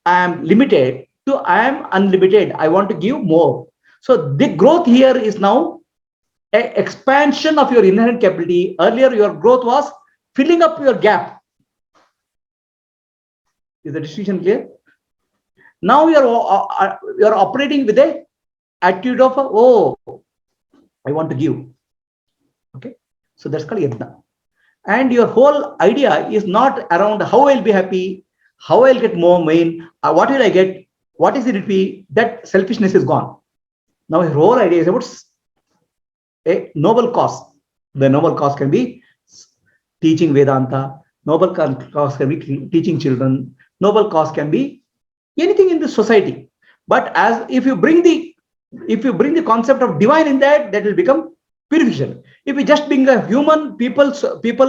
I am limited to I am unlimited. I want to give more. So the growth here is now an expansion of your inherent capability. Earlier, your growth was filling up your gap. Is the distinction clear? Now you're operating with a attitude of oh, I want to give. Okay, so that's called yajna. And your whole idea is not around how I'll be happy, how I'll get more main, what will I get, what is it be. That selfishness is gone. Now your whole idea is about a noble cause. The noble cause can be teaching Vedanta, noble cause can be teaching children, noble cause can be anything in the society. But as if you bring the concept of divine in that will become purification. If you just being a human, people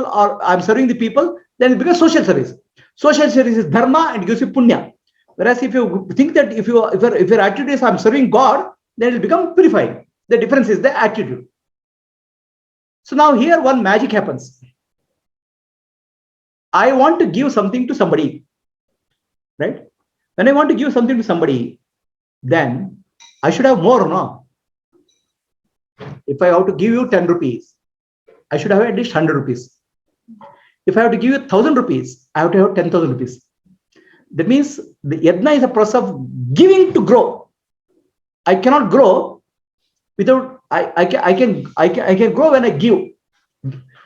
are I'm serving the people, then it becomes social service. Social service is dharma and gives you punya. Whereas if you think that if your attitude is I'm serving God, then it will become purified. The difference is the attitude. So now here one magic happens. I want to give something to somebody, right? When I want to give something to somebody, then I should have more, no? If I have to give you 10 rupees, I should have at least 100 rupees. If I have to give you 1,000 rupees, I have to have 10,000 rupees. That means the yajna is a process of giving to grow. I cannot grow without I can grow when I give.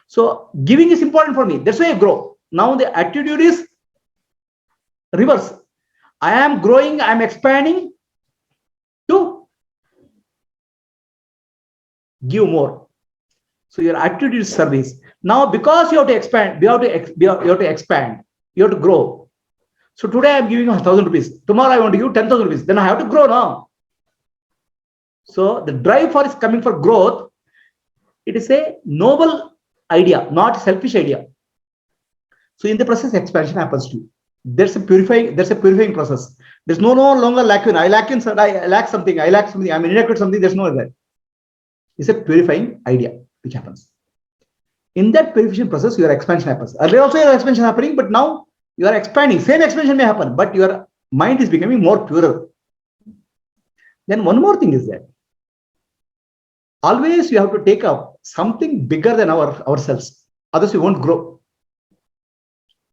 So giving is important for me. That's why I grow. Now the attitude is reverse. I am growing, I am expanding to give more. So your attitude is service. Now because you have to expand, you have to expand, you have to grow. So today I am giving 1,000 rupees. Tomorrow I want to give 10,000 rupees. Then I have to grow now. So the drive for is coming for growth. It is a noble idea, not a selfish idea. So in the process, expansion happens too. There's a purifying process. There's no longer lacune. I lack something. I'm inadequate something. There's no that. It's a purifying idea which happens. In that purification process, your expansion happens. Earlier also your expansion happening, but now you are expanding. Same expansion may happen, but your mind is becoming more purer. Then one more thing is that always you have to take up something bigger than ourselves. Otherwise, we won't grow.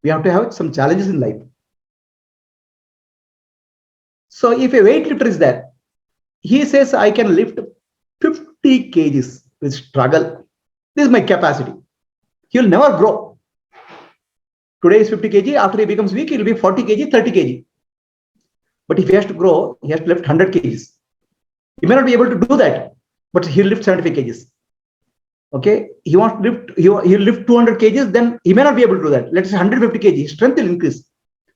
We have to have some challenges in life. So if a weightlifter is there, he says, I can lift 50 kgs with struggle. This is my capacity. He will never grow. Today is 50 kg. After he becomes weak, he will be 40 kg, 30 kg. But if he has to grow, he has to lift 100 kgs. He may not be able to do that, but he'll lift 75 kgs. Okay, he wants to lift, he'll lift 200 kgs, then he may not be able to do that. Let's say 150 kg, strength will increase.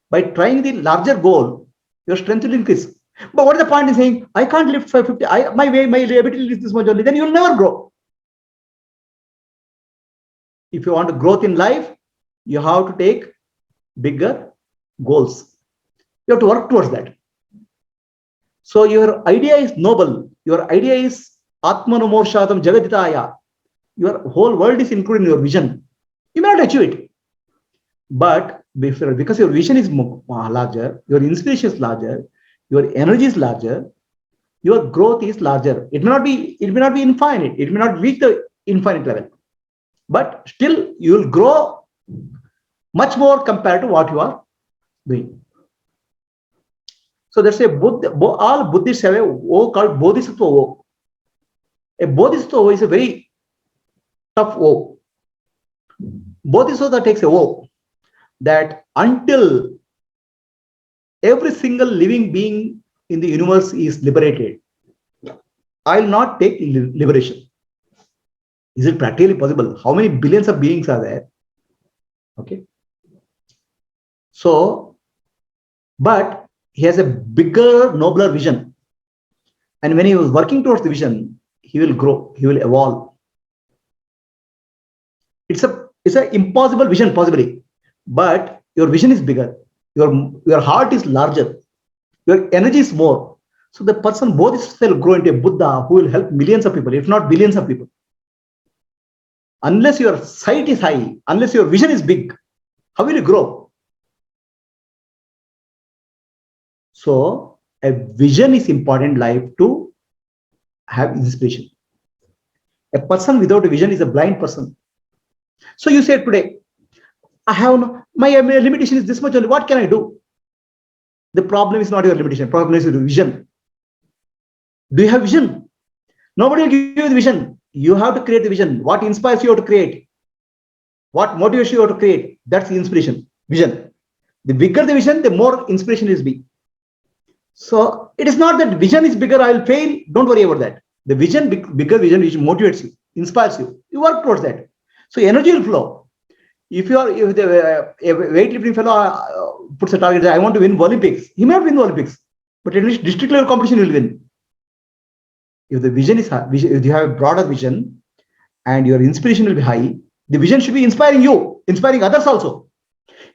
By trying the larger goal, your strength will increase. But what is the point in saying, I can't lift 550, my ability is this much only, then you'll never grow. If you want to growth in life, you have to take bigger goals. You have to work towards that. So your idea is noble. Your idea is Atmanomorshatam Jagaditaya. Your whole world is included in your vision. You may not achieve it. But because your vision is larger, your inspiration is larger, your energy is larger, your growth is larger. It may not be infinite. It may not reach the infinite level. But still you will grow much more compared to what you are doing. So that's a all Buddhists have a O called Bodhisattva O. A Bodhisattva O is a very tough O. Bodhisattva takes a O that until every single living being in the universe is liberated, I will not take liberation. Is it practically possible? How many billions of beings are there? Okay. So, but he has a bigger, nobler vision. And when he was working towards the vision, he will grow, he will evolve. It's an impossible vision, possibly, but your vision is bigger. Your heart is larger. Your energy is more. So the person both will grow into a Buddha who will help millions of people, if not billions of people. Unless your sight is high, unless your vision is big, how will you grow? So a vision is important in life to have inspiration. A person without a vision is a blind person. So you say today, I have no, my limitation is this much only. What can I do? The problem is not your limitation. Problem is your vision. Do you have vision? Nobody will give you the vision. You have to create the vision. What inspires you to create? What motivates you to create? That's the inspiration. Vision. The bigger the vision, the more inspiration is be. So it is not that vision is bigger, I will fail. Don't worry about that. The vision, bigger vision, which motivates you, inspires you. You work towards that. So energy will flow. If the weightlifting fellow puts a target, I want to win Olympics, he may not win the Olympics, but at least district level competition will win. If the vision is high, if you have a broader vision and your inspiration will be high, the vision should be inspiring you, inspiring others also.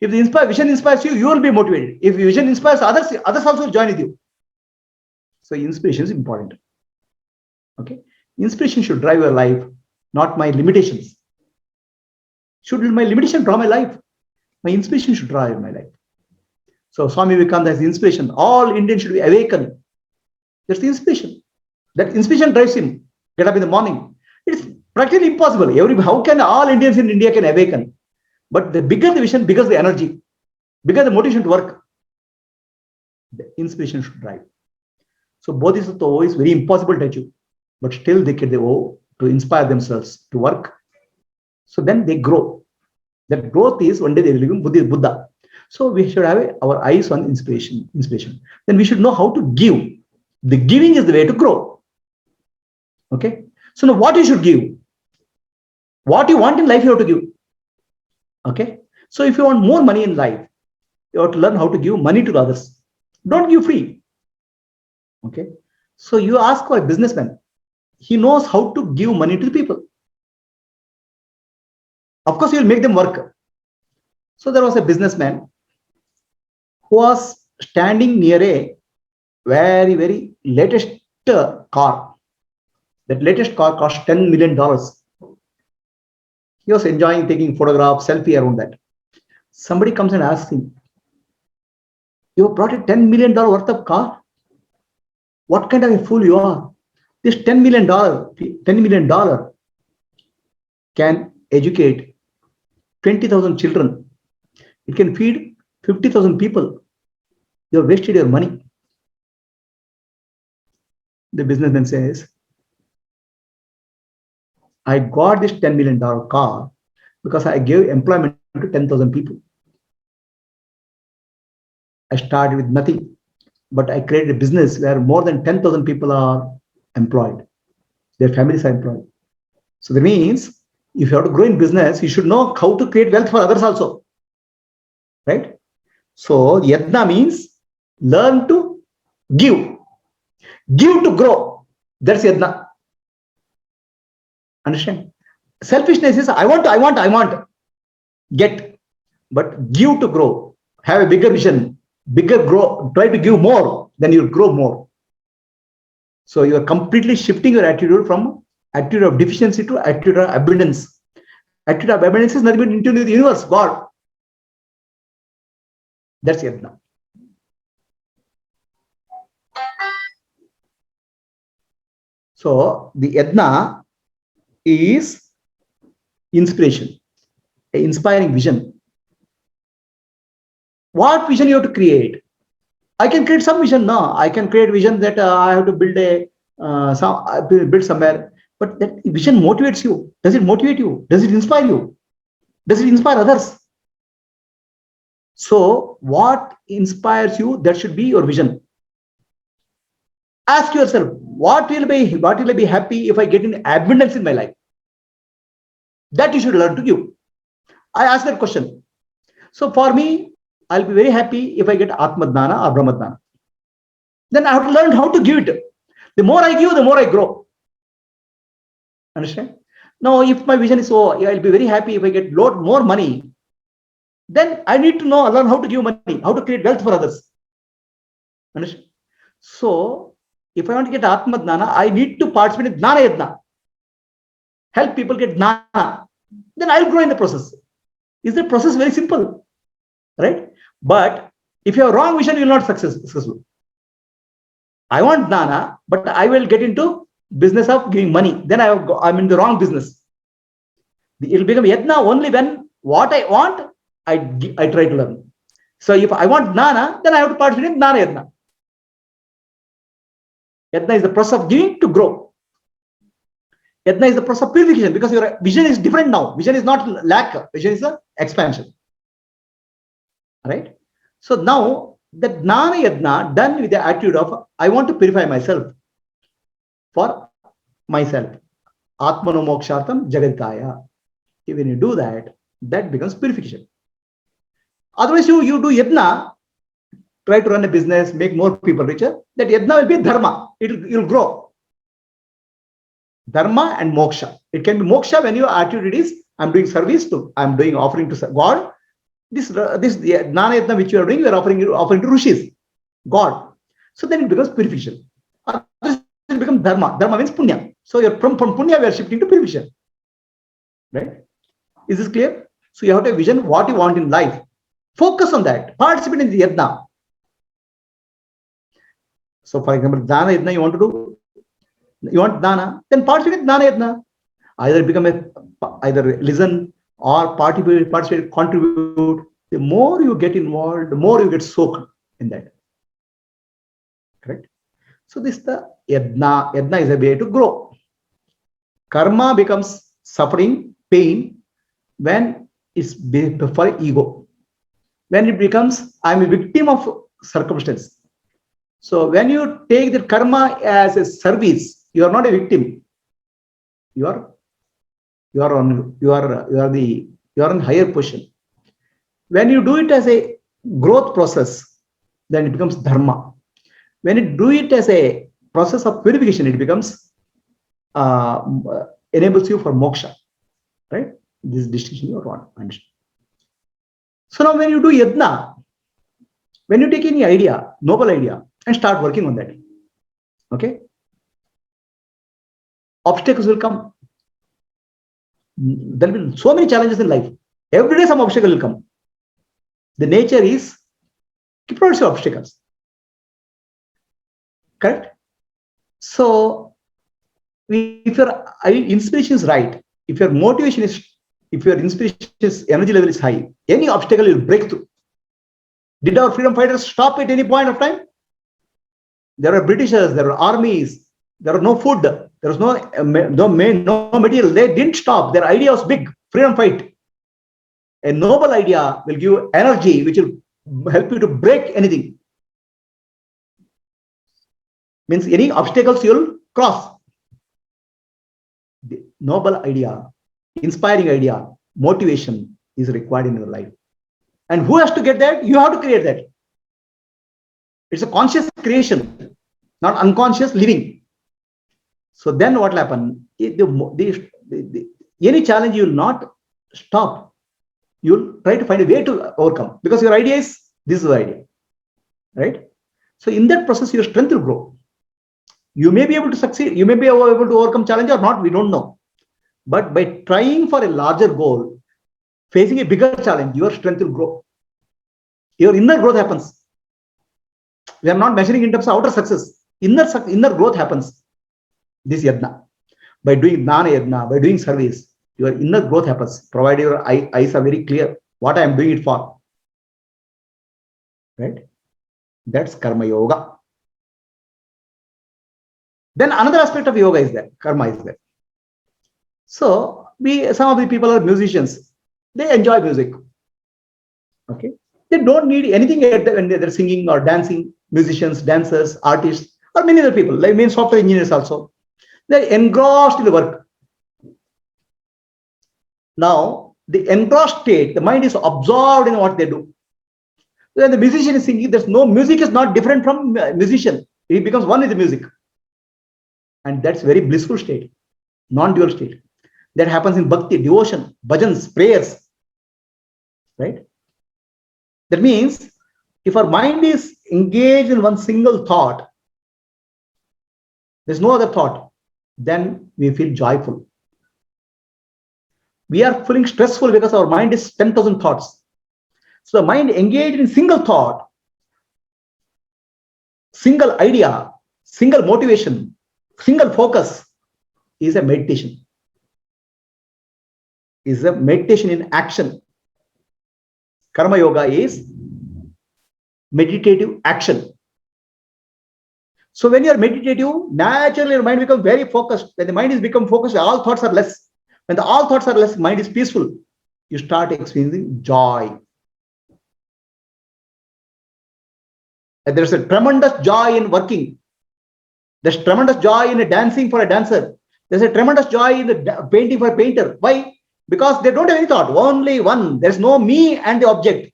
If the vision inspires you, you will be motivated. If vision inspires others, others also will join with you. So inspiration is important. Okay, inspiration should drive your life, not my limitations. Should my limitation draw my life? My inspiration should drive my life. So Swami Vivekananda has inspiration. All Indians should be awakened. That's the inspiration. That inspiration drives him. Get up in the morning. It's practically impossible. How can all Indians in India can awaken? But the bigger the vision, bigger the energy, bigger the motivation to work, the inspiration should drive. So Bodhisattva is very impossible to achieve, but still they owe to inspire themselves to work. So then they grow. That growth is one day they will become Buddha. So we should have our eyes on inspiration. Then we should know how to give. The giving is the way to grow. Okay. So now what you should give? What you want in life, you have to give. Okay. So if you want more money in life, you have to learn how to give money to others. Don't give free. Okay. So you ask for a businessman. He knows how to give money to the people. Of course, you will make them work. So there was a businessman who was standing near a very, very latest car. That latest car cost $10 million. He was enjoying taking photographs, selfie around that. Somebody comes and asks him, you have brought a $10 million worth of car? What kind of a fool you are? This $10 million can educate 20,000 children. It can feed 50,000 people. You have wasted your money. The businessman says, I got this $10 million car because I gave employment to 10,000 people. I started with nothing, but I created a business where more than 10,000 people are employed. Their families are employed. So that means if you have to grow in business, you should know how to create wealth for others also. Right? So yadna means learn to give. Give to grow. That's yadna. Understand? Selfishness is I want. Get. But give to grow. Have a bigger vision. Bigger grow. Try to give more. Then you'll grow more. So you are completely shifting your attitude from attitude of deficiency to attitude of abundance. Attitude of abundance is nothing but into the universe, God. That's yadna. So the yadna is inspiration, an inspiring vision. What vision you have to create? I can create some vision now. I can create vision that I have to build build somewhere. But that vision motivates you. Does it motivate you? Does it inspire you? Does it inspire others? So what inspires you? That should be your vision. Ask yourself, what will I be happy if I get in abundance in my life? That you should learn to give. I ask that question. So for me, I'll be very happy if I get Atmadnana or Brahmadnana. Then I have to learn how to give it. The more I give, the more I grow. Understand? Now, if my vision is I'll be very happy if I get more money, then I need to learn how to give money, how to create wealth for others. Understand? So, if I want to get Atmadnana, I need to participate in Jnana Yadna. Help people get Jnana. then I'll grow in the process. Is the process very simple, right? But if you have wrong vision, you will not successful. I want Gnana, but I will get into business of giving money. Then I'm in the wrong business. It will become Yadna only when what I want, I try to learn. So if I want Gnana, then I have to participate in Gnana Yadna. Yadna is the process of giving to grow. Yadna is the process of purification, because your vision is different now. Vision is not lack, vision is a expansion. Right? So now the Gnana Yadna done with the attitude of I want to purify myself for myself. Atmano mokshartam jagadikaya. When you do that, that becomes purification. Otherwise, you do Yadna, try to run a business, make more people richer. That Yadna will be dharma. You'll grow. Dharma and moksha. It can be moksha when your attitude is I'm doing service to, I'm doing offering to God. This Gnana Yadna which you are doing, you are offering to Rishis, God. So then it becomes purification. Otherwise, it becomes dharma. Dharma means punya. So you're from punya, we are shifting to purification. Right? Is this clear? So you have to have a vision what you want in life. Focus on that. Participate in the Yadna. So for example, Gnana Yadna you want to do, you want Gnana, then participate in Gnana Yadna. Either listen or participate, contribute. The more you get involved, the more you get soaked in that. Correct? So this is the Yadna. Yadna is a way to grow. Karma becomes suffering, pain, when it's for ego. When it becomes, I'm a victim of circumstance. So when you take the karma as a service, you are not a victim. You are on higher position. When you do it as a growth process, then it becomes dharma. When you do it as a process of purification, it becomes enables you for moksha. Right? This distinction you want to understand. So now when you do Yadna, when you take any idea, noble idea, and start working on that, okay, obstacles will come. There will be so many challenges in life. Every day some obstacle will come. The nature is keep producing obstacles. Correct? So if your inspiration is right, if your motivation is, if your inspiration is, energy level is high, any obstacle will break through. Did our freedom fighters stop at any point of time? There are Britishers, there are armies, there was no food, there was no material. They didn't stop. Their idea was big, freedom fight. A noble idea will give you energy which will help you to break anything. Means any obstacles you'll cross. The noble idea, inspiring idea, motivation is required in your life. And who has to get that? You have to create that. It's a conscious creation, not unconscious living. So then what will happen? Any challenge you will not stop. You'll try to find a way to overcome, because your idea is, this is the idea. Right? So in that process, your strength will grow. You may be able to succeed. You may be able to overcome challenge or not. We don't know. But by trying for a larger goal, facing a bigger challenge, your strength will grow. Your inner growth happens. We are not measuring in terms of outer success. Inner growth happens. This Yadna. By doing Gnana Yadna, by doing service, your inner growth happens, provided your eyes are very clear what I am doing it for. Right? That's Karma Yoga. Then another aspect of yoga is there, karma is there. So some of the people are musicians. They enjoy music. Okay. They don't need anything when they're singing or dancing. Musicians, dancers, artists, or many other people, like many software engineers also. They're engrossed in the work. Now, the engrossed state, the mind is absorbed in what they do. When the musician is singing, there's no music is not different from musician. It becomes one with the music. And that's very blissful state, non-dual state. That happens in bhakti, devotion, bhajans, prayers. Right? That means if our mind is engaged in one single thought, there's no other thought, then we feel joyful. We are feeling stressful because our mind is 10,000 thoughts. So the mind engaged in single thought, single idea, single motivation, single focus is a meditation. Is a meditation in action. Karma yoga is meditative action. So when you are meditative, naturally your mind becomes very focused. When the mind is become focused, all thoughts are less. When all thoughts are less, mind is peaceful. You start experiencing joy. And there's a tremendous joy in working. There's tremendous joy in dancing for a dancer. There's a tremendous joy in the painting for a painter. Why? Because they don't have any thought. Only one. There's no me and the object.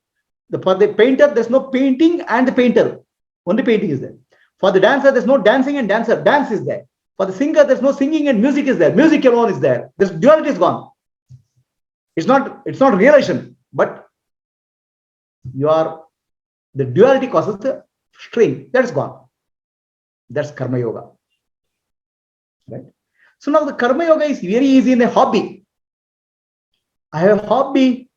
For the painter, there's no painting and the painter. Only painting is there. For the dancer, there's no dancing and dancer. Dance is there. For the singer, there's no singing and music is there. Music alone is there. This duality is gone. It's not realization, but the duality causes the strain. That's gone. That's karma yoga. Right? So now the karma yoga is very easy in a hobby. I have a hobby.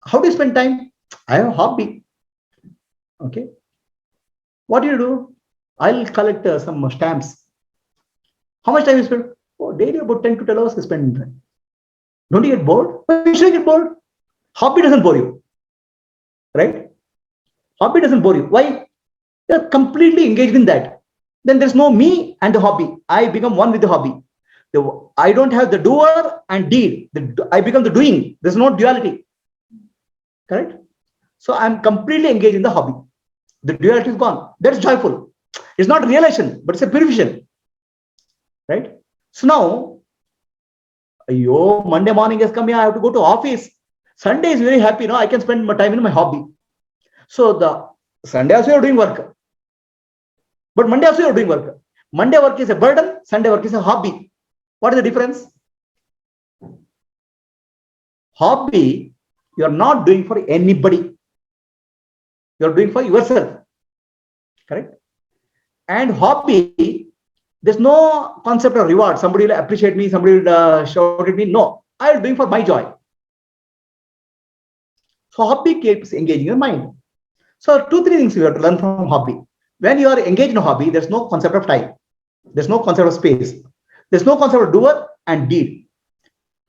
How do you spend time? I have a hobby. Okay. What do you do? I'll collect some stamps. How much time you spend? Oh, daily about 10 to 12 hours you spend. Don't you get bored? Why should you get bored? Hobby doesn't bore you. Right? Hobby doesn't bore you. Why? You're completely engaged in that. Then there's no me and the hobby. I become one with the hobby. I don't have the doer and deed. I become the doing. There's no duality. Correct? So I'm completely engaged in the hobby. The duality is gone. That's joyful. It's not realization, but it's a purification. Right? So now, Monday morning has come here. I have to go to office. Sunday is very happy. I can spend my time in my hobby. So the Sunday also you're doing work. But Monday also you're doing work. Monday work is a burden. Sunday work is a hobby. What is the difference? Hobby, you're not doing for anybody. You're doing for yourself. Correct? And hobby, there's no concept of reward. Somebody will appreciate me, somebody will shout at me. No, I'm doing for my joy. So hobby keeps engaging your mind. So 2-3 things you have to learn from hobby. When you are engaged in a hobby, there's no concept of time. There's no concept of space. There's no concept of doer and deed.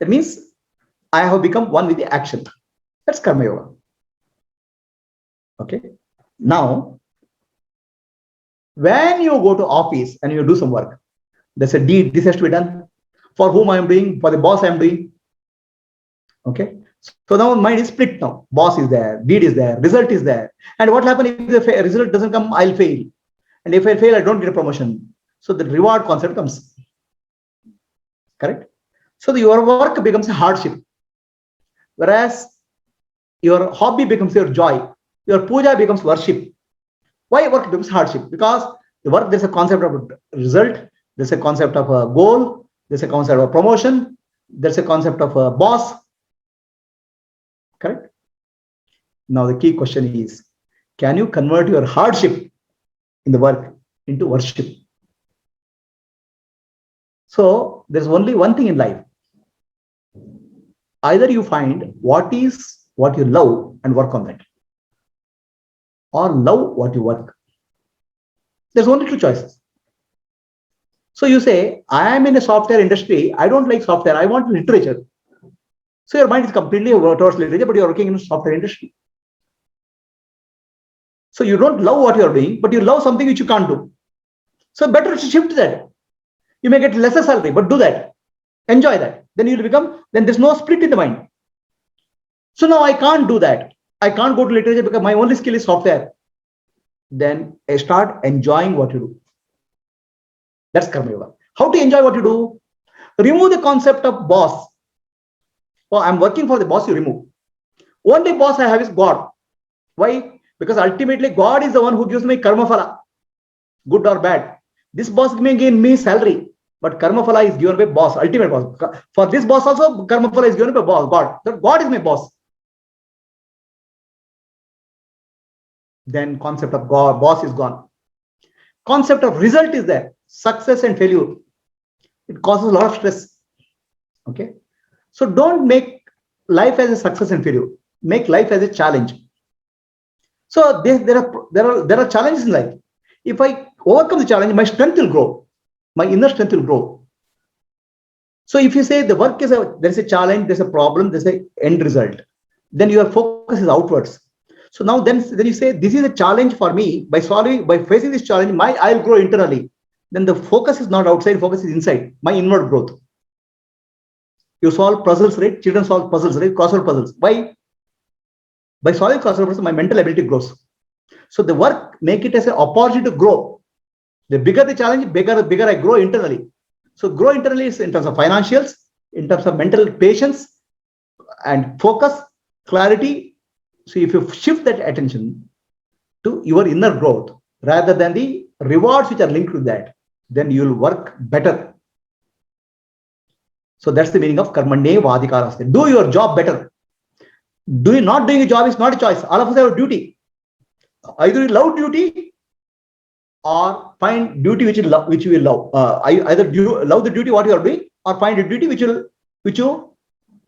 That means I have become one with the action. That's karma yoga. Okay. Now, when you go to office and you do some work, there's a deed. This has to be done. For whom I am doing, for the boss I am doing. Okay. So now mind is split now. Boss is there, deed is there, result is there. And what happens if the result doesn't come? I'll fail. And if I fail, I don't get a promotion. So the reward concept comes. Correct? So your work becomes a hardship. Whereas your hobby becomes your joy. Your puja becomes worship. Why work becomes hardship? Because the work, there's a concept of result, there's a concept of a goal, there's a concept of promotion, there's a concept of a boss. Correct? Now the key question is, can you convert your hardship in the work into worship? So there's only one thing in life. Either you find what you love and work on that, or love what you work. There's only 2 choices. So you say, I am in a software industry. I don't like software. I want literature. So your mind is completely towards literature, but you're working in a software industry. So you don't love what you're doing, but you love something which you can't do. So better to shift that. You may get lesser salary, but do that. Enjoy that. Then you'll become, then there's no split in the mind. So now I can't do that. I can't go to literature because my only skill is software. Then I start enjoying what you do. That's karma yoga. How to enjoy what you do? Remove the concept of boss. Oh, I'm working for the boss, you remove. Only boss I have is God. Why? Because ultimately God is the one who gives me karma phala, good or bad. This boss may gain me salary, but karma phala is given by boss, ultimate boss. For this boss also, karma phala is given by boss, God. So God is my boss. Then concept of God, boss is gone. Concept of result is there. Success and failure. It causes a lot of stress. Okay. So don't make life as a success and failure. Make life as a challenge. So there are challenges in life. If I overcome the challenge, my strength will grow. My inner strength will grow. So if you say the work is there's a challenge, there's a problem, there's an end result, then your focus is outwards. So now then you say this is a challenge for me. By facing this challenge, I'll grow internally. Then the focus is not outside, focus is inside, my inward growth. You solve puzzles, right? Children solve puzzles, right? Crossword puzzles. Why? By solving crossword puzzles, my mental ability grows. So the work, make it as an opportunity to grow. The bigger the challenge, bigger I grow internally. So grow internally is in terms of financials, in terms of mental patience and focus, clarity. So if you shift that attention to your inner growth rather than the rewards which are linked to that, then you will work better. So that's the meaning of karmanye vadikaraste. Do your job better. Not doing a job is not a choice. All of us have a duty. Either you love duty or find duty which you will love. Either love the duty what you are doing or find a duty which you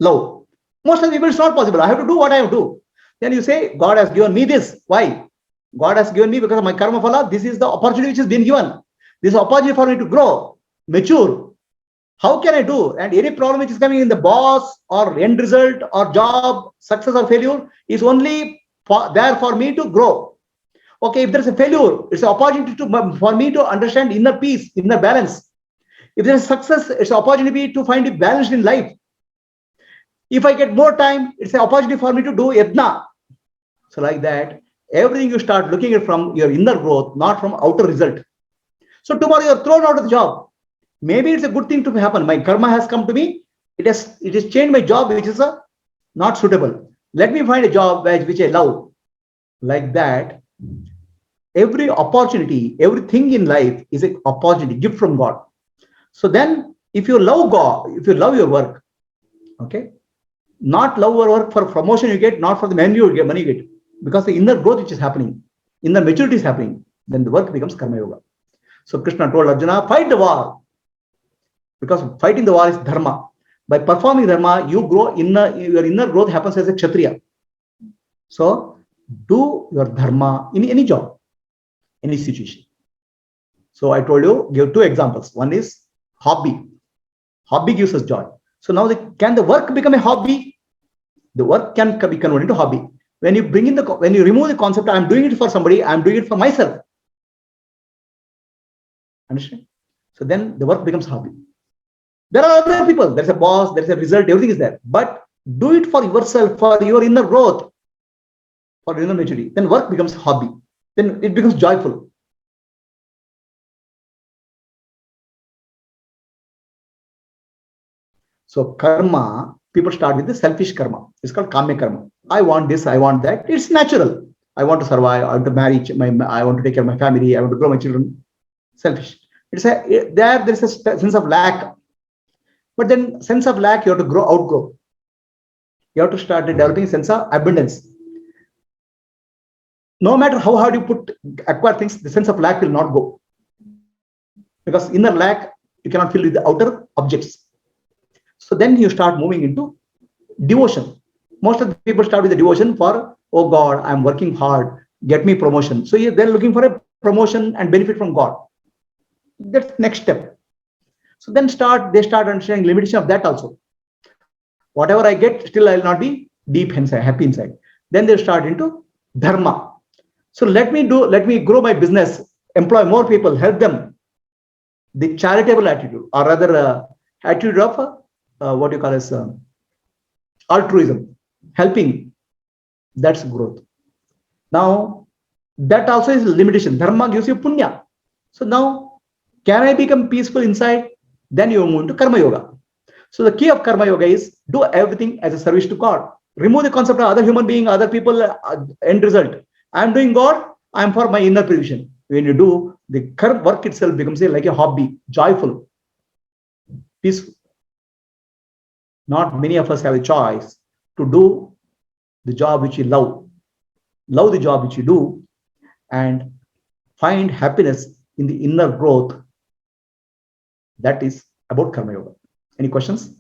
love. Most of the people it's not possible. I have to do what I have to do. Then you say, God has given me this. Why? God has given me because of my karma phala. This is the opportunity which has been given. This is opportunity for me to grow, mature. How can I do? And any problem which is coming in the boss or end result or job, success or failure is only there for me to grow. Okay, if there's a failure, it's an opportunity for me to understand inner peace, inner balance. If there's success, it's an opportunity to find it balanced in life. If I get more time, it's an opportunity for me to do yajna. So like that, everything you start looking at from your inner growth, not from outer result. So tomorrow you're thrown out of the job. Maybe it's a good thing to happen. My karma has come to me. It has changed my job, which is not suitable. Let me find a job which I love. Like that, every opportunity, everything in life is an opportunity, gift from God. So then, if you love God, if you love your work, okay, not love your work for promotion you get, not for the money you get, because the inner growth which is happening, inner maturity is happening, then the work becomes karma yoga. So Krishna told Arjuna, fight the war, because fighting the war is dharma. By performing dharma, you grow your inner growth happens as a kshatriya. So do your dharma in any job, any situation. So I told you, give two examples. One is hobby. Hobby gives us joy. So now can the work become a hobby? The work can be converted into hobby. When you remove the concept, I'm doing it for somebody, I'm doing it for myself. Understand? So then the work becomes hobby. There are other people, there's a boss, there's a result, everything is there. But do it for yourself, for your inner growth, for inner maturity. Then work becomes hobby. Then it becomes joyful. So karma, people start with the selfish karma. It's called kamya karma. I want this, I want that. It's natural. I want to survive. I want to marry. I want to take care of my family. I want to grow my children. Selfish. There is a sense of lack. But then sense of lack, you have to outgrow. You have to start developing a sense of abundance. No matter how hard you acquire things, the sense of lack will not go. Because inner lack, you cannot fill with the outer objects. So then you start moving into devotion. Most of the people start with the devotion for, oh God, I'm working hard, get me promotion. So they're looking for a promotion and benefit from God. That's next step. So then they start understanding limitation of that also. Whatever I get, still I'll not be deep inside, happy inside. Then they start into dharma. So let me grow my business, employ more people, help them. The charitable attitude, or rather attitude of what you call as altruism, helping. That's growth. Now, that also is limitation. Dharma gives you punya. So now, can I become peaceful inside? Then you move to karma yoga. So the key of karma yoga is do everything as a service to God. Remove the concept of other human being, other people, end result. I'm doing God, I'm for my inner provision. When you do, the work itself becomes like a hobby, joyful, peaceful. Not many of us have a choice to do the job which you love the job which you do, and find happiness in the inner growth. That is about karma yoga. Any questions?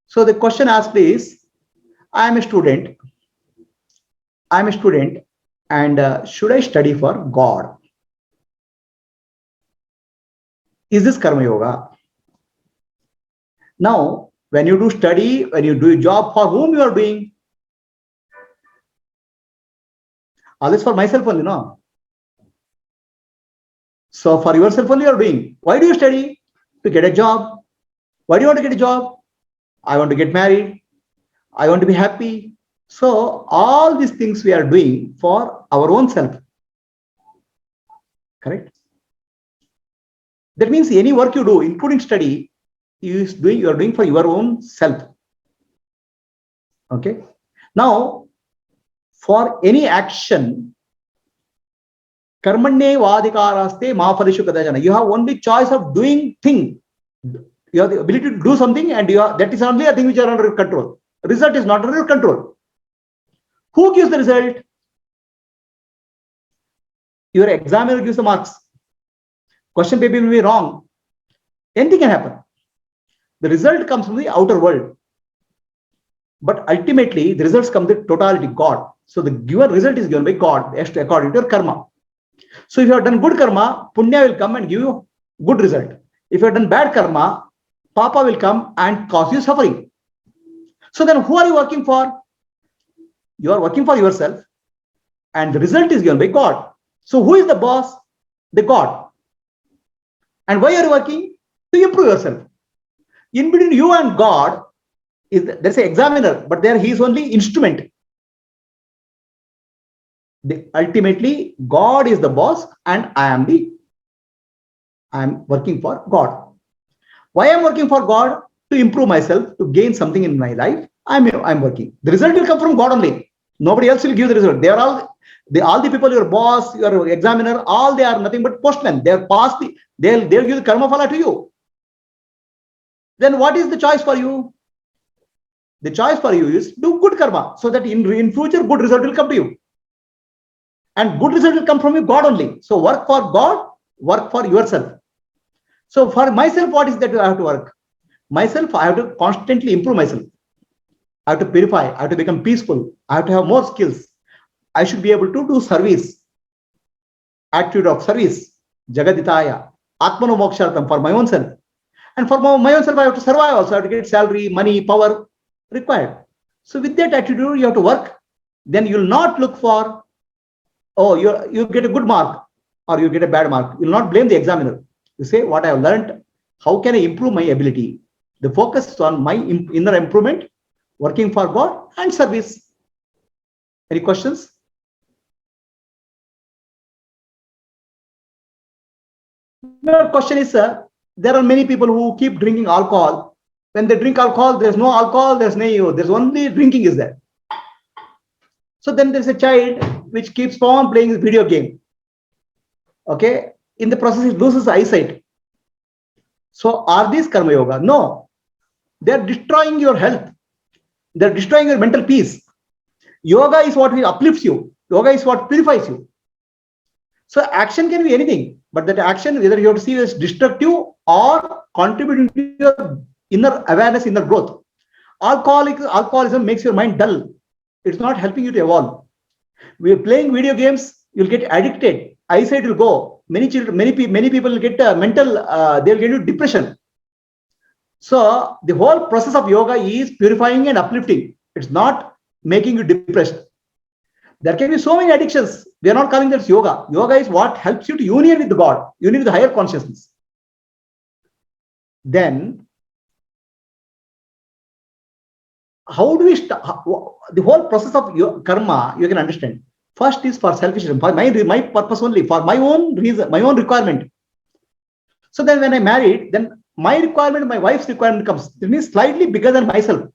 So the question asked is, I am a student. I am a student, and should I study for God? Is this karma yoga? Now, when you do study, when you do a job, for whom you are doing? All this for myself only, no? So for yourself only you are doing. Why do you study? To get a job. Why do you want to get a job? I want to get married. I want to be happy. So all these things we are doing for our own self. Correct? That means any work you do, including study, you are doing for your own self. Okay. Now, for any action, karmanye vadikaraste mafalishu kadajana. You have only choice of doing thing. You have the ability to do something, and that is only a thing which are under your control. Result is not under your control. Who gives the result? Your examiner gives the marks. Question paper will be wrong. Anything can happen. The result comes from the outer world. But ultimately, the results come the totality, God. So the given result is given by God according to your karma. So if you have done good karma, punya will come and give you good result. If you have done bad karma, papa will come and cause you suffering. So then who are you working for? You are working for yourself, and the result is given by God. So who is the boss? The God. And why are you working? To improve yourself. In between you and God, there's an examiner, but there he is only instrument. Ultimately, God is the boss, and I am working for God. Why I'm working for God? To improve myself, to gain something in my life. I'm working. The result will come from God only. Nobody else will give the result. They are all the people, your boss, your examiner, all they are nothing but postmen. They are past they'll give the karma phala to you. Then what is the choice for you? The choice for you is do good karma, so that in future good result will come to you. And good result will come from you, God only. So work for God, work for yourself. So for myself, what is that I have to work? Myself, I have to constantly improve myself. I have to purify. I have to become peaceful. I have to have more skills. I should be able to do service. Attitude of service. Jagaditaya. Atmano mokshartam, for my own self. And for my own self, I have to survive also. I have to get salary, money, power required. So with that attitude, you have to work. Then you will not look for, oh, you get a good mark or you get a bad mark. You will not blame the examiner. You say, what I have learned, how can I improve my ability? The focus is on my inner improvement, working for God and service. Any questions? The question is, there are many people who keep drinking alcohol. When they drink alcohol, there's no alcohol, there's only drinking is there. So then there's a child which keeps on playing this video game. Okay, in the process it loses eyesight. So are these karma yoga? No, they're destroying your health. They're destroying your mental peace. Yoga is what will uplifts you. Yoga is what purifies you. So action can be anything, but that action, whether you have to see as destructive or contributing to your inner awareness, inner growth. Alcoholism makes your mind dull. It's not helping you to evolve. We are playing video games, you'll get addicted. Eyesight will go. Many children, many people will get mental, they'll get into depression. So the whole process of yoga is purifying and uplifting. It's not making you depressed. There can be so many addictions. We are not calling that yoga. Yoga is what helps you to union with God, union with the higher consciousness. Then, how do we start? The whole process of your karma, you can understand. First is for selfishness, for my purpose only, for my own reason, my own requirement. So then when I married, then my requirement, my wife's requirement comes. It means slightly bigger than myself.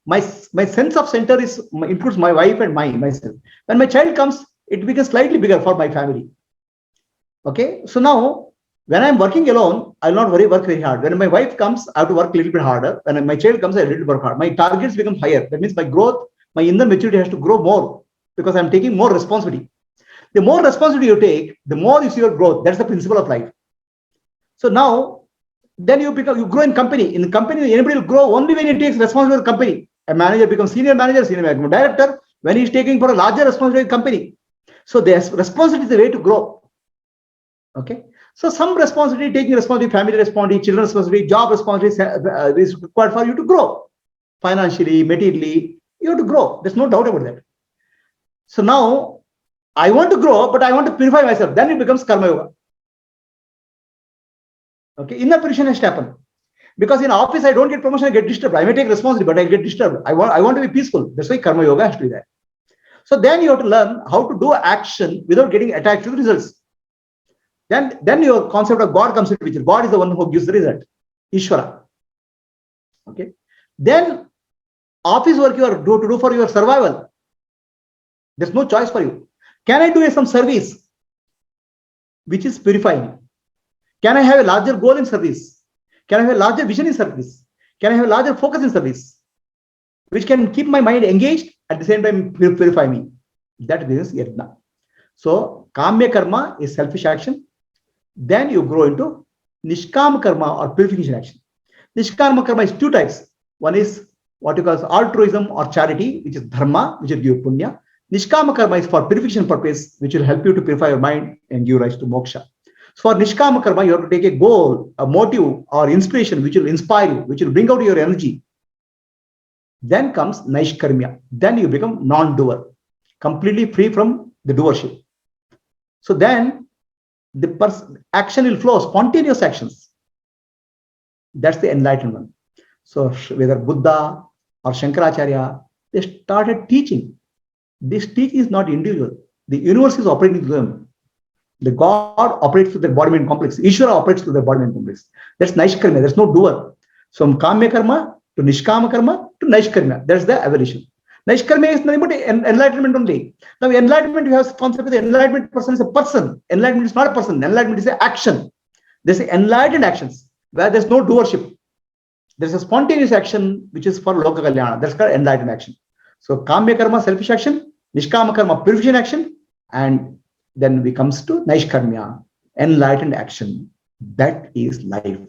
My sense of center includes my wife and myself. When my child comes, it becomes slightly bigger for my family. Okay, so now when I'm working alone, I'll not work very hard. When my wife comes, I have to work a little bit harder. When my child comes, I little work hard. My targets become higher. That means my growth, my inner maturity has to grow more because I'm taking more responsibility. The more responsibility you take, the more is your growth. That's the principle of life. So now Then you grow in company. In company, anybody will grow only when he takes responsibility for the company. A manager becomes senior manager, director, when he's taking for a larger responsibility in company. So there's responsibility is the way to grow. Okay. So some responsibility, taking responsibility, family responsibility, children responsibility, job responsibility is required for you to grow. Financially, materially, you have to grow. There's no doubt about that. So now I want to grow, but I want to purify myself. Then it becomes karma yoga. Okay, inner purification has to happen. Because in office, I don't get promotion, I get disturbed. I may take responsibility, but I get disturbed. I want to be peaceful. That's why karma yoga has to be there. So then you have to learn how to do action without getting attached to the results. Then your concept of God comes into picture. God is the one who gives the result. Ishvara. Okay. Then office work you are to do for your survival. There's no choice for you. Can I do some service which is purifying? Can I have a larger goal in service? Can I have a larger vision in service? Can I have a larger focus in service? Which can keep my mind engaged at the same time purify me. That is yajna. So kamya karma is selfish action. Then you grow into nishkama karma or purification action. Nishkama karma is two types. One is what you call altruism or charity, which is dharma, which will give punya. Nishkama karma is for purification purpose, which will help you to purify your mind and give rise to moksha. So for nishkama karma, you have to take a goal, a motive or inspiration, which will inspire you, which will bring out your energy. Then comes naishkarmya. Then you become non-doer, completely free from the doership. So then the action will flow, spontaneous actions. That's the enlightened one. So whether Buddha or Shankaracharya, they started teaching. This teaching is not individual. The universe is operating through them. The God operates through the embodiment complex. Ishvara operates through the embodiment complex. That's naishkarmya. There's no doer. So from kamya karma to nishkama karma to naishkarmya. That's the evolution. Naishkarmya is nothing but enlightenment only. Now, enlightenment, you have the concept of the enlightenment person is a person. Enlightenment is not a person. Enlightenment is an action. There's enlightened actions where there's no doership. There's a spontaneous action which is for loka kalyana. That's called enlightened action. So kamya karma, selfish action, nishkama karma, purification action, and then we comes to naishkarmya, enlightened action. That is life.